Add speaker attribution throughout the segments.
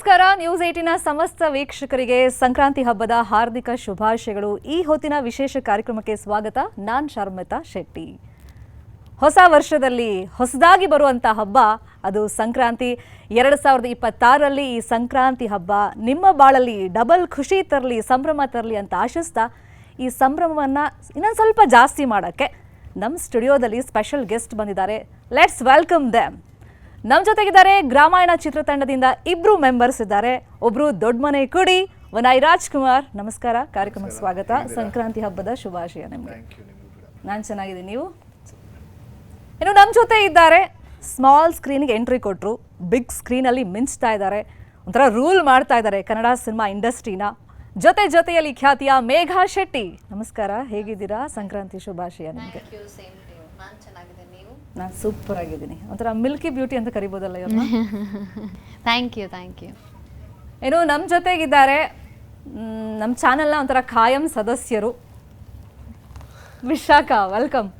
Speaker 1: ನಮಸ್ಕಾರ. ನ್ಯೂಸ್ 18ನ ಸಮಸ್ತ ವೀಕ್ಷಕರಿಗೆ ಸಂಕ್ರಾಂತಿ ಹಬ್ಬದ ಹಾರ್ದಿಕ ಶುಭಾಶಯಗಳು. ಈ ಹೊತ್ತಿನ ವಿಶೇಷ ಕಾರ್ಯಕ್ರಮಕ್ಕೆ ಸ್ವಾಗತ. ನಾನು ಶರ್ಮಿತಾ ಶೆಟ್ಟಿ. ಹೊಸ ವರ್ಷದಲ್ಲಿ ಹೊಸದಾಗಿ ಬರುವಂಥ ಹಬ್ಬ ಅದು ಸಂಕ್ರಾಂತಿ. 2026ರಲ್ಲಿ ಈ ಸಂಕ್ರಾಂತಿ ಹಬ್ಬ ನಿಮ್ಮ ಬಾಳಲ್ಲಿ ಡಬಲ್ ಖುಷಿ ತರಲಿ, ಸಂಭ್ರಮ ತರಲಿ ಅಂತ ಆಶಿಸ್ತಾ ಈ ಸಂಭ್ರಮವನ್ನು ಇನ್ನೊಂದು ಸ್ವಲ್ಪ ಜಾಸ್ತಿ ಮಾಡೋಕ್ಕೆ ನಮ್ಮ ಸ್ಟುಡಿಯೋದಲ್ಲಿ ಸ್ಪೆಷಲ್ ಗೆಸ್ಟ್ ಬಂದಿದ್ದಾರೆ. Let's welcome them. ನಮ್ಮ ಜೊತೆಗಿದ್ದಾರೆ ಗ್ರಾಮಾಯಣ ಚಿತ್ರತಂಡದಿಂದ ಇಬ್ರು ಮೆಂಬರ್ಸ್ ಇದ್ದಾರೆ. ಒಬ್ರು ದೊಡ್ಡ ಮನೆ ಕುಡಿ ವನಾಯ್ ರಾಜ್ಕುಮಾರ್. ನಮಸ್ಕಾರ, ಕಾರ್ಯಕ್ರಮಕ್ಕೆ ಸ್ವಾಗತ. ಸಂಕ್ರಾಂತಿ ಹಬ್ಬದ ಶುಭಾಶಯ ನಿಮಗೆ. ನಾನು ಚೆನ್ನಾಗಿದ್ದೀನಿ, ನೀವು? ಇನ್ನು ನಮ್ಮ ಜೊತೆ ಇದ್ದಾರೆ, ಸ್ಮಾಲ್ ಸ್ಕ್ರೀನ್ಗೆ ಎಂಟ್ರಿ ಕೊಟ್ಟರು, ಬಿಗ್ ಸ್ಕ್ರೀನಲ್ಲಿ ಮಿಂಚ್ತಾ ಇದ್ದಾರೆ, ಒಂಥರ ರೂಲ್ ಮಾಡ್ತಾ ಇದ್ದಾರೆ ಕನ್ನಡ ಸಿನಿಮಾ ಇಂಡಸ್ಟ್ರಿನ. ಜೊತೆಯಲ್ಲಿ ಖ್ಯಾತಿಯ ಮೇಘಾ ಶೆಟ್ಟಿ. ನಮಸ್ಕಾರ, ಹೇಗಿದ್ದೀರಾ? ಸಂಕ್ರಾಂತಿ ಶುಭಾಶಯ ನಿಮಗೆ. ನಾನು ಸೂಪರ್ ಆಗಿದ್ದೀನಿ. ಒಂಥರ ಮಿಲ್ಕಿ ಬ್ಯೂಟಿ ಅಂತ ಕರಿಬೋದಲ್ಲ ಇವ್ರನ್ನ?
Speaker 2: Thank you.
Speaker 1: ಏನು ನಮ್ಮ ಜೊತೆಗಿದ್ದಾರೆ ನಮ್ಮ ಚಾನೆಲ್ನ ಒಂಥರ ಖಾಯಂ ಸದಸ್ಯರು. ವಿಶಾಖ, ವೆಲ್ಕಮ್.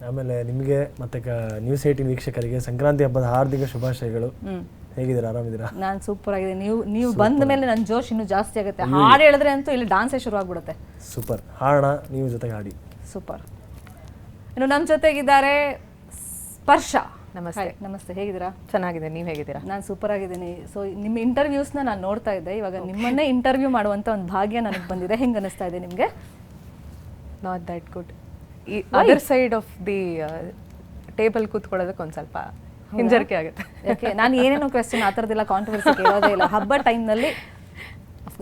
Speaker 3: ಆಮೇಲೆ ನಿಮಗೆ ಮತ್ತೆ ನ್ಯೂಸ್ 18 ವೀಕ್ಷಕರಿಗೆ ಸಂಕ್ರಾಂತಿ ಹಬ್ಬದ ಹಾರ್ದಿಕ ಶುಭಾಶಯಗಳು. ಹೇಗಿದ್ದೀರಾ? ಆರಾಮಿದ್ದೀರಾ? ನಾನು
Speaker 1: ಸೂಪರ್ ಆಗಿದ್ದೀನಿ. ನೀವು ಬಂದ ಮೇಲೆ ನನ್ನ ಜೋಶ್ ಇನ್ನೂ ಜಾಸ್ತಿ ಆಗುತ್ತೆ. ಹಾಡು ಹೇಳಿದ್ರೆ ಅಂತೂ ಇಲ್ಲಿ ಡಾನ್ಸೇ ಶುರು ಆಗ್ಬಿಡುತ್ತೆ.
Speaker 3: ಸೂಪರ್, ಹಾಡೋಣ, ನೀವು ಜೊತೆಗೆ ಹಾಡಿ.
Speaker 1: ಸೂಪರ್. ಇನ್ನು ನಮ್ಮ ಜೊತೆಗಿದ್ದಾರೆ ಸ್ಪರ್ಶ.
Speaker 4: ನಮಸ್ತೆ,
Speaker 1: ಹೇಗಿದ್ದೀರಾ?
Speaker 4: ಚೆನ್ನಾಗಿದೆ, ನೀವು ಹೇಗಿದ್ದೀರಾ?
Speaker 1: ನಾನು ಸೂಪರ್ ಆಗಿದ್ದೀನಿ. ಸೊ ನಿಮ್ಮ ಇಂಟರ್ವ್ಯೂಸ್ನ ನಾನು ನೋಡ್ತಾ ಇದ್ದೆ. ಇವಾಗ ನಿಮ್ಮನ್ನೇ ಇಂಟರ್ವ್ಯೂ ಮಾಡುವಂಥ ಒಂದು ಭಾಗ್ಯ ನನಗೆ ಬಂದಿದೆ. ಹೆಂಗೆ ಅನಿಸ್ತಾ ಇದೆ ನಿಮಗೆ?
Speaker 4: Not that good. ಈ other side of the table ಕೂತ್ಕೊಳ್ಳೋದಕ್ಕೆ ಒಂದು ಸ್ವಲ್ಪ ಹಿಂಜರಿಕೆ ಆಗುತ್ತೆ.
Speaker 1: ಯಾಕೆ ನಾನು ಏನೇನೋ ಕ್ವೆಶ್ಚನ್ ಆ ಥರದ್ದೆಲ್ಲ ಕಾಂಟ್ರವರ್ಸಿ ಕೇಳೋದೇ ಇಲ್ಲ. ಹಬ್ಬ ಟೈಮ್ನಲ್ಲಿ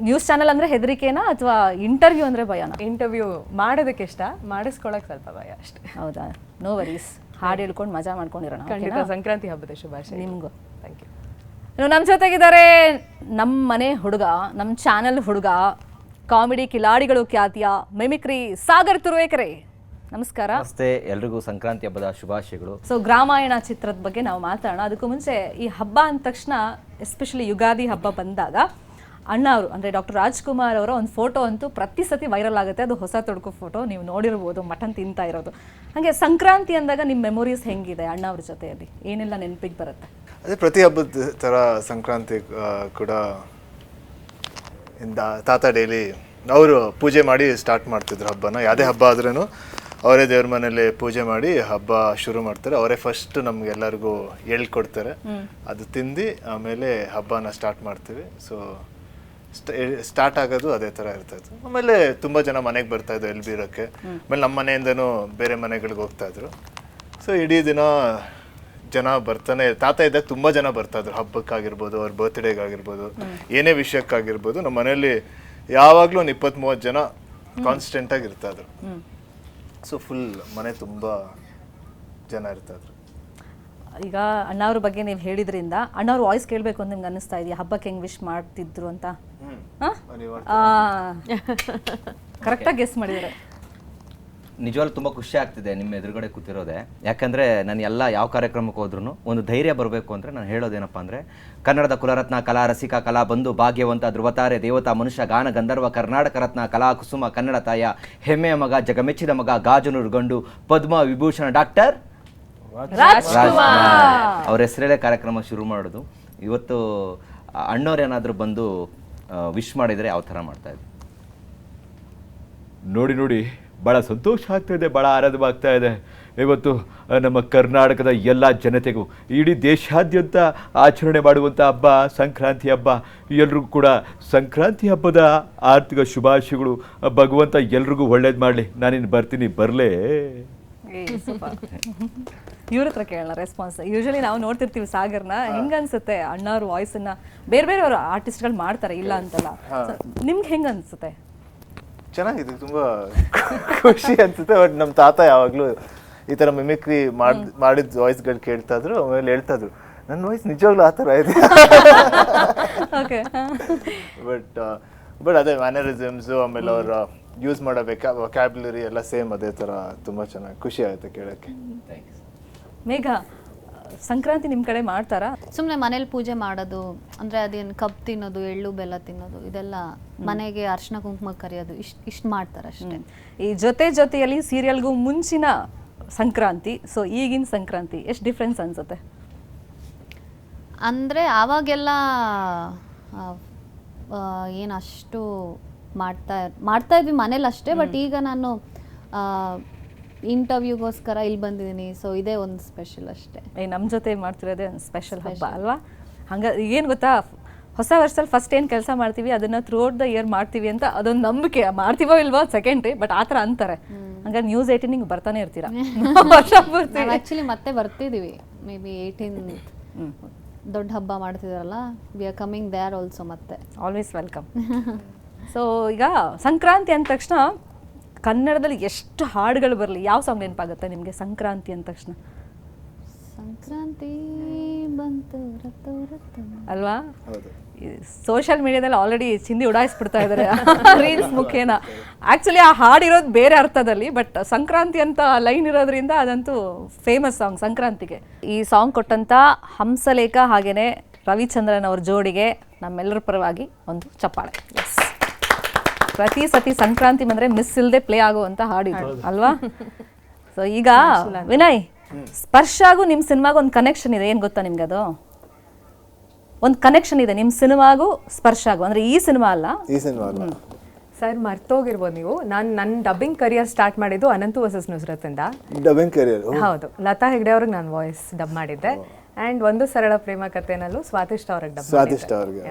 Speaker 1: ನ್ಯೂಸ್ ಚಾನಲ್ ಅಂದರೆ ಹೆದರಿಕೆನಾ ಅಥವಾ ಇಂಟರ್ವ್ಯೂ ಅಂದರೆ ಭಯನಾ?
Speaker 4: ಇಂಟರ್ವ್ಯೂ ಮಾಡೋದಕ್ಕೆ ಇಷ್ಟ, ಮಾಡಿಸ್ಕೊಳ್ಳೋಕೆ ಸ್ವಲ್ಪ ಭಯ ಅಷ್ಟೇ.
Speaker 1: ಹೌದಾ? No worries. ಹಾಡು ಹೇಳ್ಕೊಂಡು ಮಜಾ ಮಾಡ್ಕೊಂಡಿರೋಣ.
Speaker 4: ಖಂಡಿತ. ಸಂಕ್ರಾಂತಿ ಹಬ್ಬದ ಶುಭಾಶಯ
Speaker 1: ನಿಮಗೂ.
Speaker 4: Thank you.
Speaker 1: ಇನ್ನು ನಮ್ಮ ಜೊತೆಗಿದ್ದಾರೆ ನಮ್ಮ ಮನೆ ಹುಡುಗ, ನಮ್ಮ ಚಾನಲ್ ಹುಡುಗ, ಕಾಮಿಡಿ ಕಿಲಾಡಿಗಳು ಖ್ಯಾತಿಯ ಮಿಮಿಕ್ರಿ ಸಾಗರ್ ತುರುವೇಕೆರೆ. ನಮಸ್ಕಾರ.
Speaker 5: ನಮಸ್ತೆ, ಎಲ್ರಿಗೂ ಸಂಕ್ರಾಂತಿ ಹಬ್ಬದ ಶುಭಾಶಯಗಳು.
Speaker 1: ಸೊ ಗ್ರಾಮಾಯಣ ಚಿತ್ರದ ಬಗ್ಗೆ ನಾವು ಮಾತಾಡೋಣ. ಅದಕ್ಕೂ ಮುಂಚೆ ಈ ಹಬ್ಬ ಅಂದ ತಕ್ಷಣ, ಎಸ್ಪೆಷಲಿ ಯುಗಾದಿ ಹಬ್ಬ ಬಂದಾಗ ಅಣ್ಣ ಅವರು ಅಂದರೆ ಡಾಕ್ಟರ್ ರಾಜ್ಕುಮಾರ್ ಅವರ ಒಂದು ಫೋಟೋ ಅಂತೂ ಪ್ರತಿ ಸತಿ ವೈರಲ್ ಆಗುತ್ತೆ. ಅದು ಹೊಸ ತೊಡಕು ಫೋಟೋ, ನೀವು ನೋಡಿರ್ಬೋದು, ಮಟನ್ ತಿಂತಾ ಇರೋದು. ಹಾಗೆ ಸಂಕ್ರಾಂತಿ ಅಂದಾಗ ನಿಮ್ಮ ಮೆಮೊರೀಸ್ ಹೆಂಗಿದೆ ಅಣ್ಣ ಅವ್ರ ಜೊತೆಯಲ್ಲಿ? ಏನೆಲ್ಲ ನೆನಪಿಗೆ ಬರುತ್ತೆ?
Speaker 6: ಅದೇ ಪ್ರತಿ ಹಬ್ಬದ ಥರ ಸಂಕ್ರಾಂತಿ ಕೂಡ ತಾತ ಡೈಲಿ ಅವರು ಪೂಜೆ ಮಾಡಿ ಸ್ಟಾರ್ಟ್ ಮಾಡ್ತಿದ್ರು ಹಬ್ಬನ. ಯಾವುದೇ ಹಬ್ಬ ಆದ್ರೂ ಅವರೇ ದೇವ್ರ ಮನೇಲಿ ಪೂಜೆ ಮಾಡಿ ಹಬ್ಬ ಶುರು ಮಾಡ್ತಾರೆ. ಅವರೇ ಫಸ್ಟ್ ನಮ್ಗೆಲ್ಲರಿಗೂ ಹೇಳ್ಕೊಡ್ತಾರೆ. ಅದು ತಿಂದು ಆಮೇಲೆ ಹಬ್ಬನ ಸ್ಟಾರ್ಟ್ ಮಾಡ್ತೀವಿ. ಸೊ ಸ್ಟಾರ್ಟ್ ಆಗೋದು ಅದೇ ಥರ ಇರ್ತಾಯಿತ್ತು. ಆಮೇಲೆ ತುಂಬ ಜನ ಮನೆಗೆ ಬರ್ತಾಯಿದ್ರು ಎಲ್ಲಿ ಬೀರೋಕ್ಕೆ. ಆಮೇಲೆ ನಮ್ಮ ಮನೆಯಿಂದನೂ ಬೇರೆ ಮನೆಗಳಿಗೆ ಹೋಗ್ತಾಯಿದ್ರು. ಸೊ ಇಡೀ ದಿನ ಜನ ಬರ್ತಾನೆ. ತಾತ ಇದ್ದಾಗ ತುಂಬ ಜನ ಬರ್ತಾಯಿದ್ರು, ಹಬ್ಬಕ್ಕಾಗಿರ್ಬೋದು, ಅವ್ರ ಬರ್ತ್ಡೇಗಾಗಿರ್ಬೋದು, ಏನೇ ವಿಷಯಕ್ಕಾಗಿರ್ಬೋದು. ನಮ್ಮ ಮನೆಯಲ್ಲಿ ಯಾವಾಗಲೂ ಒಂದು 20-30 ಜನ ಕಾನ್ಸ್ಟೆಂಟಾಗಿ ಇರ್ತಾಯಿದ್ರು. ಸೊ ಫುಲ್ ಮನೆ ತುಂಬ ಜನ ಇರ್ತಾಯಿದ್ರು.
Speaker 1: ಈಗ ಅಣ್ಣವ್ರ ಬಗ್ಗೆ ನೀವು ಹೇಳಿದ್ರಿಂದ ಅಣ್ಣವ್ರ ವಾಯ್ಸ್ ಕೇಳಬೇಕು ಅಂತ ನಿಮ್ಗೆ ಅನ್ನಿಸ್ತಾ ಇದೆಯಾ? ಹಬ್ಬಕ್ಕೆ ಹೆಂಗೆ ವಿಶ್ ಮಾಡ್ತಿದ್ರು ಅಂತ ಕರೆಕ್ಟಾಗಿ ಗೆಸ್ ಮಾಡಿದ್ದಾರೆ.
Speaker 5: ನಿಜವಾಗ್ಲೂ ತುಂಬ ಖುಷಿ ಆಗ್ತಿದೆ ನಿಮ್ಮ ಎದುರುಗಡೆ ಕೂತಿರೋದೆ. ಯಾಕಂದರೆ ನಾನು ಯಾವ ಕಾರ್ಯಕ್ರಮಕ್ಕೆ ಹೋದ್ರೂ ಒಂದು ಧೈರ್ಯ ಬರಬೇಕು ಅಂದರೆ ನಾನು ಹೇಳೋದೇನಪ್ಪ ಅಂದರೆ, ಕನ್ನಡದ ಕುಲರತ್ನ, ಕಲಾ ರಸಿಕ, ಕಲಾ ಬಂಧು, ಭಾಗ್ಯವಂತ, ಧ್ರುವತಾರೆ, ದೇವತಾ ಮನುಷ್ಯ, ಗಾನ ಗಂಧರ್ವ, ಕರ್ನಾಟಕ ರತ್ನ, ಕಲಾ ಕುಸುಮ, ಕನ್ನಡ ತಾಯ, ಹೆಮ್ಮೆಯ ಮಗ, ಜಗಮೆಚ್ಚಿದ ಮಗ, ಗಾಜನೂರು ಗಂಡು, ಪದ್ಮ ವಿಭೂಷಣ ಡಾಕ್ಟರ್ ರಾಜ್ಕುಮಾರ್ ಅವ್ರ ಹೆಸರಲ್ಲೇ ಕಾರ್ಯಕ್ರಮ ಶುರು ಮಾಡೋದು. ಇವತ್ತು ಅಣ್ಣವ್ರೇನಾದರೂ ಬಂದು ವಿಶ್ ಮಾಡಿದರೆ ಯಾವ ಥರ ಮಾಡ್ತಾಯಿದ್ರು ನೋಡಿ ಭಾಳ ಸಂತೋಷ ಆಗ್ತಾ ಇದೆ, ಭಾಳ ಆನಂದವಾಗ್ತಾ ಇದೆ. ಇವತ್ತು ನಮ್ಮ ಕರ್ನಾಟಕದ ಎಲ್ಲ ಜನತೆಗೂ, ಇಡೀ ದೇಶಾದ್ಯಂತ ಆಚರಣೆ ಮಾಡುವಂಥ ಹಬ್ಬ ಸಂಕ್ರಾಂತಿ ಹಬ್ಬ. ಎಲ್ರಿಗೂ ಕೂಡ ಸಂಕ್ರಾಂತಿ ಹಬ್ಬದ ಆರ್ಥಿಕ ಶುಭಾಶಯಗಳು. ಭಗವಂತ ಎಲ್ರಿಗೂ ಒಳ್ಳೇದು ಮಾಡಲಿ. ನಾನಿನ್ನು ಬರ್ತೀನಿ, ಬರಲೇ.
Speaker 1: ಇವ್ರ ಹತ್ರ ಕೇಳೋಣ ರೆಸ್ಪಾನ್ಸ್. ಯೂಶಲಿ ನಾವು ನೋಡ್ತಿರ್ತೀವಿ ಸಾಗರ್ನ. ಹೆಂಗನ್ಸುತ್ತೆ ಅಣ್ಣವ್ರ ವಾಯ್ಸನ್ನ? ಬೇರೆ ಅವ್ರ ಆರ್ಟಿಸ್ಟ್ಗಳು ಮಾಡ್ತಾರೆ, ಇಲ್ಲ ಅಂತಲ್ಲ. ನಿಮ್ಗೆ ಹೆಂಗೆ ಅನ್ಸುತ್ತೆ?
Speaker 6: ಚೆನ್ನಾಗಿದೆ, ತುಂಬ ಖುಷಿ ಅನ್ಸುತ್ತೆ. ಬಟ್ ನಮ್ಮ ತಾತ ಯಾವಾಗಲೂ ಈ ಥರ ಮಿಮಿಕ್ರಿ ಮಾಡಿದ ವಾಯ್ಸ್ಗಳು ಕೇಳ್ತಾ ಇದ್ರು. ಆಮೇಲೆ ಹೇಳ್ತಾ ಇದ್ರು, ನನ್ನ ವಾಯ್ಸ್ ನಿಜವಾಗ್ಲೂ ಆ ಥರ ಇದೆ. ಬಟ್ ಅದೇ ಮ್ಯಾನರಿಸಮ್ಸು, ಆಮೇಲೆ ಅವ್ರ ಯೂಸ್ ಮಾಡೋ ವೊಕ್ಯಾಬ್ಯುಲರಿ ಎಲ್ಲ ಸೇಮ್ ಅದೇ ಥರ. ತುಂಬ ಚೆನ್ನಾಗಿ ಖುಷಿ ಆಗುತ್ತೆ ಕೇಳೋಕ್ಕೆ.
Speaker 1: ಮೇಘ, ಸಂಕ್ರಾಂತಿ ನಿಮ್ಮ ಕಡೆ ಮಾಡ್ತಾರಾ?
Speaker 2: ಸುಮ್ಮನೆ ಮನೇಲಿ ಪೂಜೆ ಮಾಡೋದು, ಅಂದರೆ ಅದೇನು ಕಬ್ಬು ತಿನ್ನೋದು, ಎಳ್ಳು ಬೆಲ್ಲ ತಿನ್ನೋದು, ಇದೆಲ್ಲ ಮನೆಗೆ ಅರ್ಶಿನ ಕುಂಕುಮ ಕರೆಯೋದು, ಇಷ್ಟು ಮಾಡ್ತಾರೆ ಅಷ್ಟೇ.
Speaker 1: ಈ ಜೊತೆಯಲ್ಲಿ ಸೀರಿಯಲ್ಗೂ ಮುಂಚಿನ ಸಂಕ್ರಾಂತಿ, ಸೊ ಈಗಿನ ಸಂಕ್ರಾಂತಿ ಎಷ್ಟು ಡಿಫ್ರೆನ್ಸ್ ಅನ್ಸುತ್ತೆ?
Speaker 2: ಅಂದರೆ ಆವಾಗೆಲ್ಲ ಏನು ಅಷ್ಟು ಮಾಡ್ತಾ ಇದ್ವಿ ಮನೇಲಿ ಅಷ್ಟೇ. ಬಟ್ ಈಗ ನಾನು ಇಂಟರ್ವ್ಯೂಗೋಸ್ಕರ ಇಲ್ಲಿ ಬಂದಿದ್ದೀನಿ. ಸೊ ಇದೇ ಒಂದು ಸ್ಪೆಷಲ್ ಅಷ್ಟೇ.
Speaker 1: ನಮ್ಮ ಜೊತೆ ಮಾಡ್ತಿರೋದೇ ಒಂದು ಸ್ಪೆಷಲ್ ಹಬ್ಬ ಅಲ್ವಾ? ಹಂಗ ಏನು ಗೊತ್ತಾ, ಹೊಸ ವರ್ಷದಲ್ಲಿ ಫಸ್ಟ್ ಏನು ಕೆಲಸ ಮಾಡ್ತೀವಿ ಅದನ್ನ ಥ್ರೂ ಔಟ್ ದ ಇಯರ್ ಮಾಡ್ತೀವಿ ಅಂತ ಅದೊಂದು ನಂಬಿಕೆ. ಮಾಡ್ತೀವೋ ಇಲ್ವೋ ಸೆಕೆಂಡ್ರಿ, ಬಟ್ ಆ ಥರ ಅಂತಾರೆ. ಹಂಗಾರೆ ನ್ಯೂಸ್ 18 ಬರ್ತಾನೆ ಇರ್ತೀರಾ ವರ್ಷ ಪೂರ್ತಿ.
Speaker 2: ನಾವು ಆ್ಯಕ್ಚುಲಿ ಮತ್ತೆ ಬರ್ತಿದ್ದೀವಿ, ಮೇ ಬಿ 18 ದೊಡ್ಡ ಹಬ್ಬ ಮಾಡ್ತಿದಾರಲ್ಲ, we are coming there also. ಮತ್ತೆ
Speaker 1: ಆಲ್ವೇಸ್ ವೆಲ್ಕಮ್. ಸೊ ಈಗ ಸಂಕ್ರಾಂತಿ ಅಂದ ತಕ್ಷಣ ಕನ್ನಡದಲ್ಲಿ ಎಷ್ಟು ಹಾಡುಗಳು ಬರಲಿ, ಯಾವ ಸಾಂಗ್ ನೆನಪಾಗುತ್ತೆ ನಿಮಗೆ ಸಂಕ್ರಾಂತಿ ಅಂದ ತಕ್ಷಣ?
Speaker 2: ಸಂಕ್ರಾಂತಿ ಬಂತು ರತ್ತು ರತ್ತು
Speaker 1: ಅಲ್ವಾ?
Speaker 6: ಹೌದು.
Speaker 1: ಸೋಷಿಯಲ್ ಮೀಡಿಯಾದಲ್ಲಿ ಆಲ್ರೆಡಿ ಚಿಂದಿ ಉಡಾಯಿಸ್ಬಿಡ್ತಾ ಇದ್ದಾರೆ ರೀಲ್ಸ್ ಮುಖೇನ. ಆ್ಯಕ್ಚುಲಿ ಆ ಹಾಡಿರೋದು ಬೇರೆ ಅರ್ಥದಲ್ಲಿ, ಬಟ್ ಸಂಕ್ರಾಂತಿ ಅಂತ ಲೈನ್ ಇರೋದ್ರಿಂದ ಅದಂತೂ ಫೇಮಸ್ ಸಾಂಗ್ ಸಂಕ್ರಾಂತಿಗೆ. ಈ ಸಾಂಗ್ ಕೊಟ್ಟಂಥ ಹಂಸಲೇಖ ಹಾಗೇನೆ ರವಿಚಂದ್ರನ್ ಅವ್ರ ಜೋಡಿಗೆ ನಮ್ಮೆಲ್ಲರ ಪರವಾಗಿ ಒಂದು ಚಪ್ಪಾಳೆ. ಪ್ರತಿ ಸತಿ ಸಂಕ್ರಾಂತಿ ಬಂದರೆ ಮಿಸ್ ಇಲ್ಲದೆ ಪ್ಲೇ ಆಗುವಂಥ ಹಾಡಿದು ಅಲ್ವಾ? ಸೊ ಈಗ ವಿನಯ್, ಸ್ಪರ್ಶಾಗೂ ನಿಮ್ಮ ಸಿನಿಮಾಗೂ ಒಂದು ಕನೆಕ್ಷನ್ ಇದೆ, ಏನು ಗೊತ್ತಾ ನಿಮ್ಗೆ? ಅದು ಒಂದು ಕನೆಕ್ಷನ್ ಇದೆ ನಿಮ್ಮ ಸಿನಿಮಾಗೂ ಸ್ಪರ್ಶಾಗೂ. ಅಂದರೆ ಈ ಸಿನಿಮಾ ಅಲ್ಲ,
Speaker 6: ಈ ಸಿನಿಮಾ ಅಲ್ಲ
Speaker 4: ಸರ್, ಮರ್ತೋಗಿರ್ಬೋದು ನೀವು. ನನ್ನ ಡಬ್ಬಿಂಗ್ ಕರಿಯರ್ ಸ್ಟಾರ್ಟ್ ಮಾಡಿದ್ದು ಅನಂತು ವರ್ಸಸ್ ನುಸ್ರತಿಂದ.
Speaker 6: Dubbing career?
Speaker 4: ಹೌದು. ಲತಾ ಹೆಗ್ಡೆ ಅವ್ರಿಗೆ ನಾನು ವಾಯ್ಸ್ ಡಬ್ ಮಾಡಿದ್ದೆ. ಆ್ಯಂಡ್ ಒಂದು ಸರಳ ಪ್ರೇಮ ಕಥೆನಲ್ಲೂ ಸ್ವಾತಿಷ್ಠ ಅವ್ರಿಗೆ ಡಬ್
Speaker 6: ಸ್ವಾತಿಷ್ಠ ಅವ್ರಿಗೆ.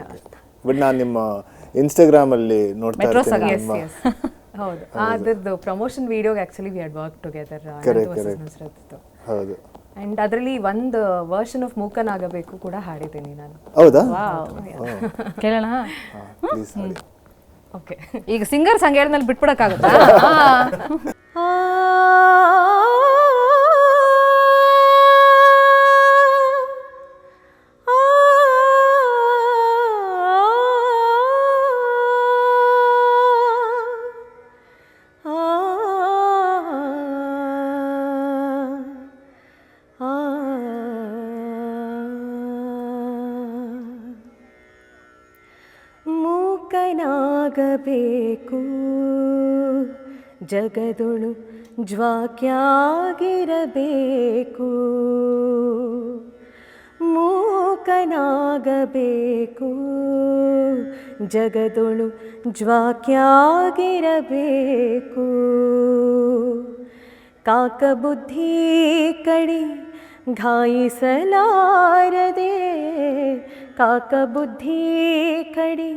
Speaker 6: ಬಟ್ ನಾನು ನಿಮ್ಮ ಇನ್ಸ್ಟಾಗ್ರಾಮ್ ಅಲ್ಲಿ ನೋಡ್ತಾ ಇರ್ತೀನಿ.
Speaker 4: ಹೌದು, ಅದ್ರದ್ದು ಪ್ರಮೋಷನ್ ವಿಡಿಯೋಗೆ actually we had work together Ananthu versus Nusrat.
Speaker 6: ಹೌದು.
Speaker 4: ಅಂಡ್ ಅದರಲ್ಲಿ ಒಂದು ವರ್ಷನ್ ಆಫ್ ಮೂಕನಾಗಬೇಕು ಕೂಡ ಹಾಡಿದ್ದೀನಿ ನಾನು.
Speaker 6: ಹೌದಾ?
Speaker 1: ಕೇಳೋಣ.
Speaker 6: ಪ್ಲೀಸ್ ಹಾಡಿ.
Speaker 4: ಓಕೆ.
Speaker 1: ಈಗ ಸಿಂಗರ್ ಸಂಗ್ ಹೇಳಿದ್ಮೇಲೆ ಬಿಟ್ಬಿಡಕ್ಕಾಗುತ್ತಾ?
Speaker 7: ಮೂಕನಾಗಬೇಕು ಜಗದೊಳು ಜ್ವಾಕ್ಯಾಗಿರಬೇಕು, ಮೂಕನಾಗಬೇಕು ಜಗದೊಳು ಜ್ವಾಕ್ಯಾಗಿರಬೇಕು. ಕಾಕಬುದ್ಧಿ ಕಡಿ ಘಾಯಿಸಲಾರದೆ, ಕಾಕಬುದ್ಧಿ ಕಡಿ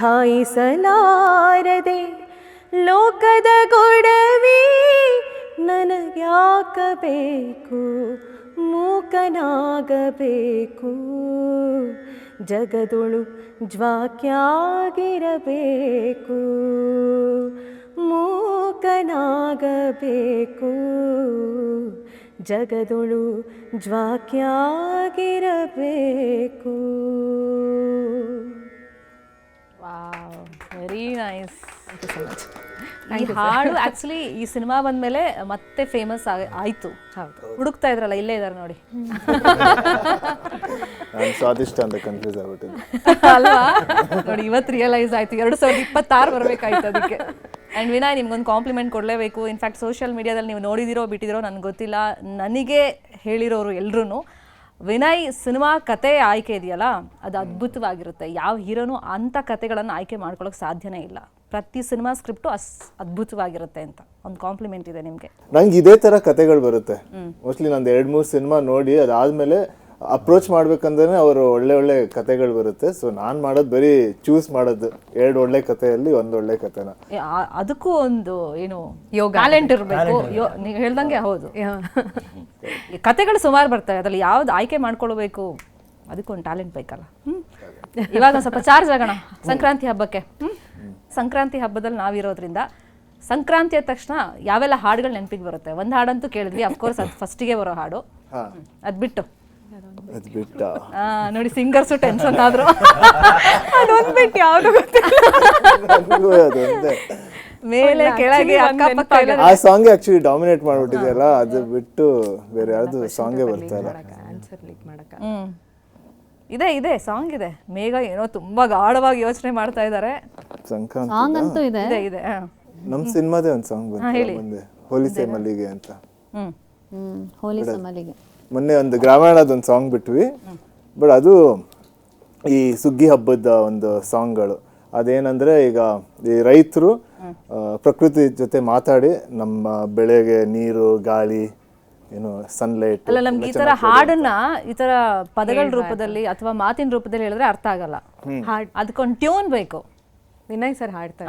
Speaker 7: ಘಾಯಿಸಲಾರದೆ, ಲೋಕದ ಗೊಡವಿ ನನಗ್ಯಾಕಬೇಕು, ಮೂಕನಾಗಬೇಕು ಜಗದೊಳು ಜ್ವಾಕ್ಯಾಗಿರಬೇಕು, ಮೂಕನಾಗಬೇಕು ಜಗದೊಳು ಜ್ವಾಕ್ಯಾಗಿರಬೇಕು.
Speaker 1: Wow, very nice. ಈ ಹಾಡು ಆಕ್ಚುಲಿ ಈ ಸಿನಿಮಾ ಬಂದ್ಮೇಲೆ ಮತ್ತೆ ಫೇಮಸ್ ಆಯ್ತು. ಹುಡುಕ್ತಾ ಇದ್ರಲ್ಲ, ಇಲ್ಲೇ ಇದಾರೆ ನೋಡಿ.
Speaker 6: ನಾನು ಸ್ವಾದಿಷ್ಟ ಅಂತ ಕನ್ಫ್ಯೂಸ್ ಆಗ್ಬಿಟ್ಟಿದ್ದೆ
Speaker 1: ಅಲ್ವಾ? ನೋಡಿ, ಇವತ್ತು ರಿಯಲೈಸ್ ಆಯ್ತು. 2026 ಬರ್ಬೇಕಾಯ್ತು ಅದಕ್ಕೆ. ಆ್ಯಂಡ್ ವಿನಯ್, ನಿಮ್ಗೊಂದು ಕಾಂಪ್ಲಿಮೆಂಟ್ ಕೊಡಲೇಬೇಕು. ಇನ್ಫ್ಯಾಕ್ಟ್ ಸೋಷಿಯಲ್ ಮೀಡಿಯಾದಲ್ಲಿ ನೀವು ನೋಡಿದಿರೋ ಬಿಟ್ಟಿದಿರೋ ನನಗೆ ಗೊತ್ತಿಲ್ಲ, ನನಗೆ ಹೇಳಿರೋರು ಎಲ್ರೂ ವಿನಯ್ ಸಿನಿಮಾ ಕತೆ ಆಯ್ಕೆ ಇದೆಯಲ್ಲ ಅದು ಅದ್ಭುತವಾಗಿರುತ್ತೆ. ಯಾವ ಹೀರೋನು ಅಂಥ ಕತೆಗಳನ್ನು ಆಯ್ಕೆ ಮಾಡ್ಕೊಳ್ಳೋಕೆ ಸಾಧ್ಯನೇ ಇಲ್ಲ. ಪ್ರತಿ ಸಿನಿಮಾ ಸ್ಕ್ರಿಪ್ಟು ಅದ್ಭುತವಾಗಿರುತ್ತೆ ಅಂತ ಒಂದು ಕಾಂಪ್ಲಿಮೆಂಟ್ ಇದೆ ನಿಮಗೆ.
Speaker 6: ನಂಗೆ ಇದೇ ಥರ ಕತೆಗಳು ಬರುತ್ತೆ ಮೋಸ್ಟ್ಲಿ. ನಂದು 2-3 ಸಿನಿಮಾ ನೋಡಿ ಅದಾದಮೇಲೆ ಅಪ್ರೋಚ್ ಮಾಡ್ಬೇಕಂದ್ರೆ ಅವರು ಒಳ್ಳೆ ಒಳ್ಳೆ ಕತೆಗಳು ಬರುತ್ತೆ. ಸೊ ನಾನು ಮಾಡೋದು ಬರೀ ಚೂಸ್ ಮಾಡೋದು 2 ಒಳ್ಳೆ ಕಥೆಯಲ್ಲಿ 1 ಒಳ್ಳೆ ಕತೆನ.
Speaker 1: ಅದಕ್ಕೂ ಒಂದು ಏನು ಟ್ಯಾಲೆಂಟ್ ಇರಬೇಕು. ನೀವು ಹೇಳ್ದಂಗೆ ಹೌದು, ಕತೆಗಳು ಸುಮಾರು ಬರ್ತವೆ, ಅದ್ರಲ್ಲಿ ಯಾವ್ದು ಆಯ್ಕೆ ಮಾಡ್ಕೊಳ್ಬೇಕು ಅದಕ್ಕೂ ಒಂದು ಟ್ಯಾಲೆಂಟ್ ಬೇಕಲ್ಲ. ಇವಾಗ ಸ್ವಲ್ಪ ಚಾರ್ಜ್ ಆಗೋಣ ಸಂಕ್ರಾಂತಿ ಹಬ್ಬಕ್ಕೆ. ಸಂಕ್ರಾಂತಿ ಹಬ್ಬದಲ್ಲಿ ನಾವಿರೋದ್ರಿಂದ ಸಂಕ್ರಾಂತಿ ಆದ ತಕ್ಷಣ ಯಾವೆಲ್ಲ ಹಾಡುಗಳು ನೆನಪಿಗೆ ಬರುತ್ತೆ? ಒಂದು ಹಾಡಂತೂ ಕೇಳಿದ್ವಿ, ಅಫ್ಕೋರ್ಸ್ ಅದು ಫಸ್ಟಿಗೆ ಬರೋ ಹಾಡು. ಅದು ಬಿಟ್ಟು ನೋಡಿ, ಸಿಂಗರ್ಸು ಟೆನ್ಷನ್ ಆದ್ರು. ಅದೊಂದು ಬಿಟ್ಟು ಯಾವ್ದು ಮೇಲೆ ಕೆಳಗೆ ಅಕ್ಕಪಕ್ಕ
Speaker 6: ಆ ಸಾಂಗ್ ಆಕ್ಚುಲಿ ಡಾಮಿನೇಟ್ ಮಾಡ್ಬಿಟ್ಟಿದೆಯಲ್ಲ, ಅದು ಬಿಟ್ಟು ಬೇರೆ ಯಾವ್ದು ಸಾಂಗೇ ಬರ್ತಾ ಇಲ್ಲ.
Speaker 1: ಇದೆ ಸಾಂಗ್ ಇದೆ. ಮೇಘ ಏನೋ ತುಂಬಾ ಗಾಢವಾಗಿ ಯೋಚನೆ ಮಾಡ್ತಾ ಇದ್ದಾರೆ.
Speaker 6: ಸಂಕ್ರಾಂತಿ
Speaker 2: ಸಾಂಗ್ ಅಂತೂ ಇದೆ.
Speaker 1: ಇದೆ
Speaker 6: ನಮ್ ಸಿನಿಮಾದೇ ಒಂದು ಸಾಂಗ್ ಬಂತು ಮುಂದೆ, ಹೋಲಿಸೆ ಮಲ್ಲಿಗೆ ಅಂತ.
Speaker 2: ಹೋಲಿ ಸಮಲಿಗೆ
Speaker 6: ಮೊನ್ನೆ ಒಂದು ಗ್ರಾಮಾಯಣದ ಒಂದು ಸಾಂಗ್ ಬಿಟ್ವಿ, ಬಟ್ ಅದು ಈ ಸುಗ್ಗಿ ಹಬ್ಬದ ಒಂದು ಸಾಂಗ್ಗಳು. ಅದೇನಂದರೆ ಈಗ ಈ ರೈತರು ಪ್ರಕೃತಿ ಜೊತೆ ಮಾತಾಡಿ ನಮ್ಮ ಬೆಳೆಗೆ ನೀರು, ಗಾಳಿ, ಏನು ಸನ್ಲೈಟ್.
Speaker 1: ಅಲ್ಲ, ನಮ್ಗೆ ಈ ತರ ಹಾಡನ್ನ ಈ ತರ ಪದಗಳ ರೂಪದಲ್ಲಿ ಅಥವಾ ಮಾತಿನ ರೂಪದಲ್ಲಿ ಹೇಳಿದ್ರೆ ಅರ್ಥ ಆಗಲ್ಲ. ಅದಕ್ಕೊಂದು ಟ್ಯೂನ್ ಬೇಕು.
Speaker 4: ವಿನಯ್ ಸರ್ ಹಾಡ್ತಾರೆ.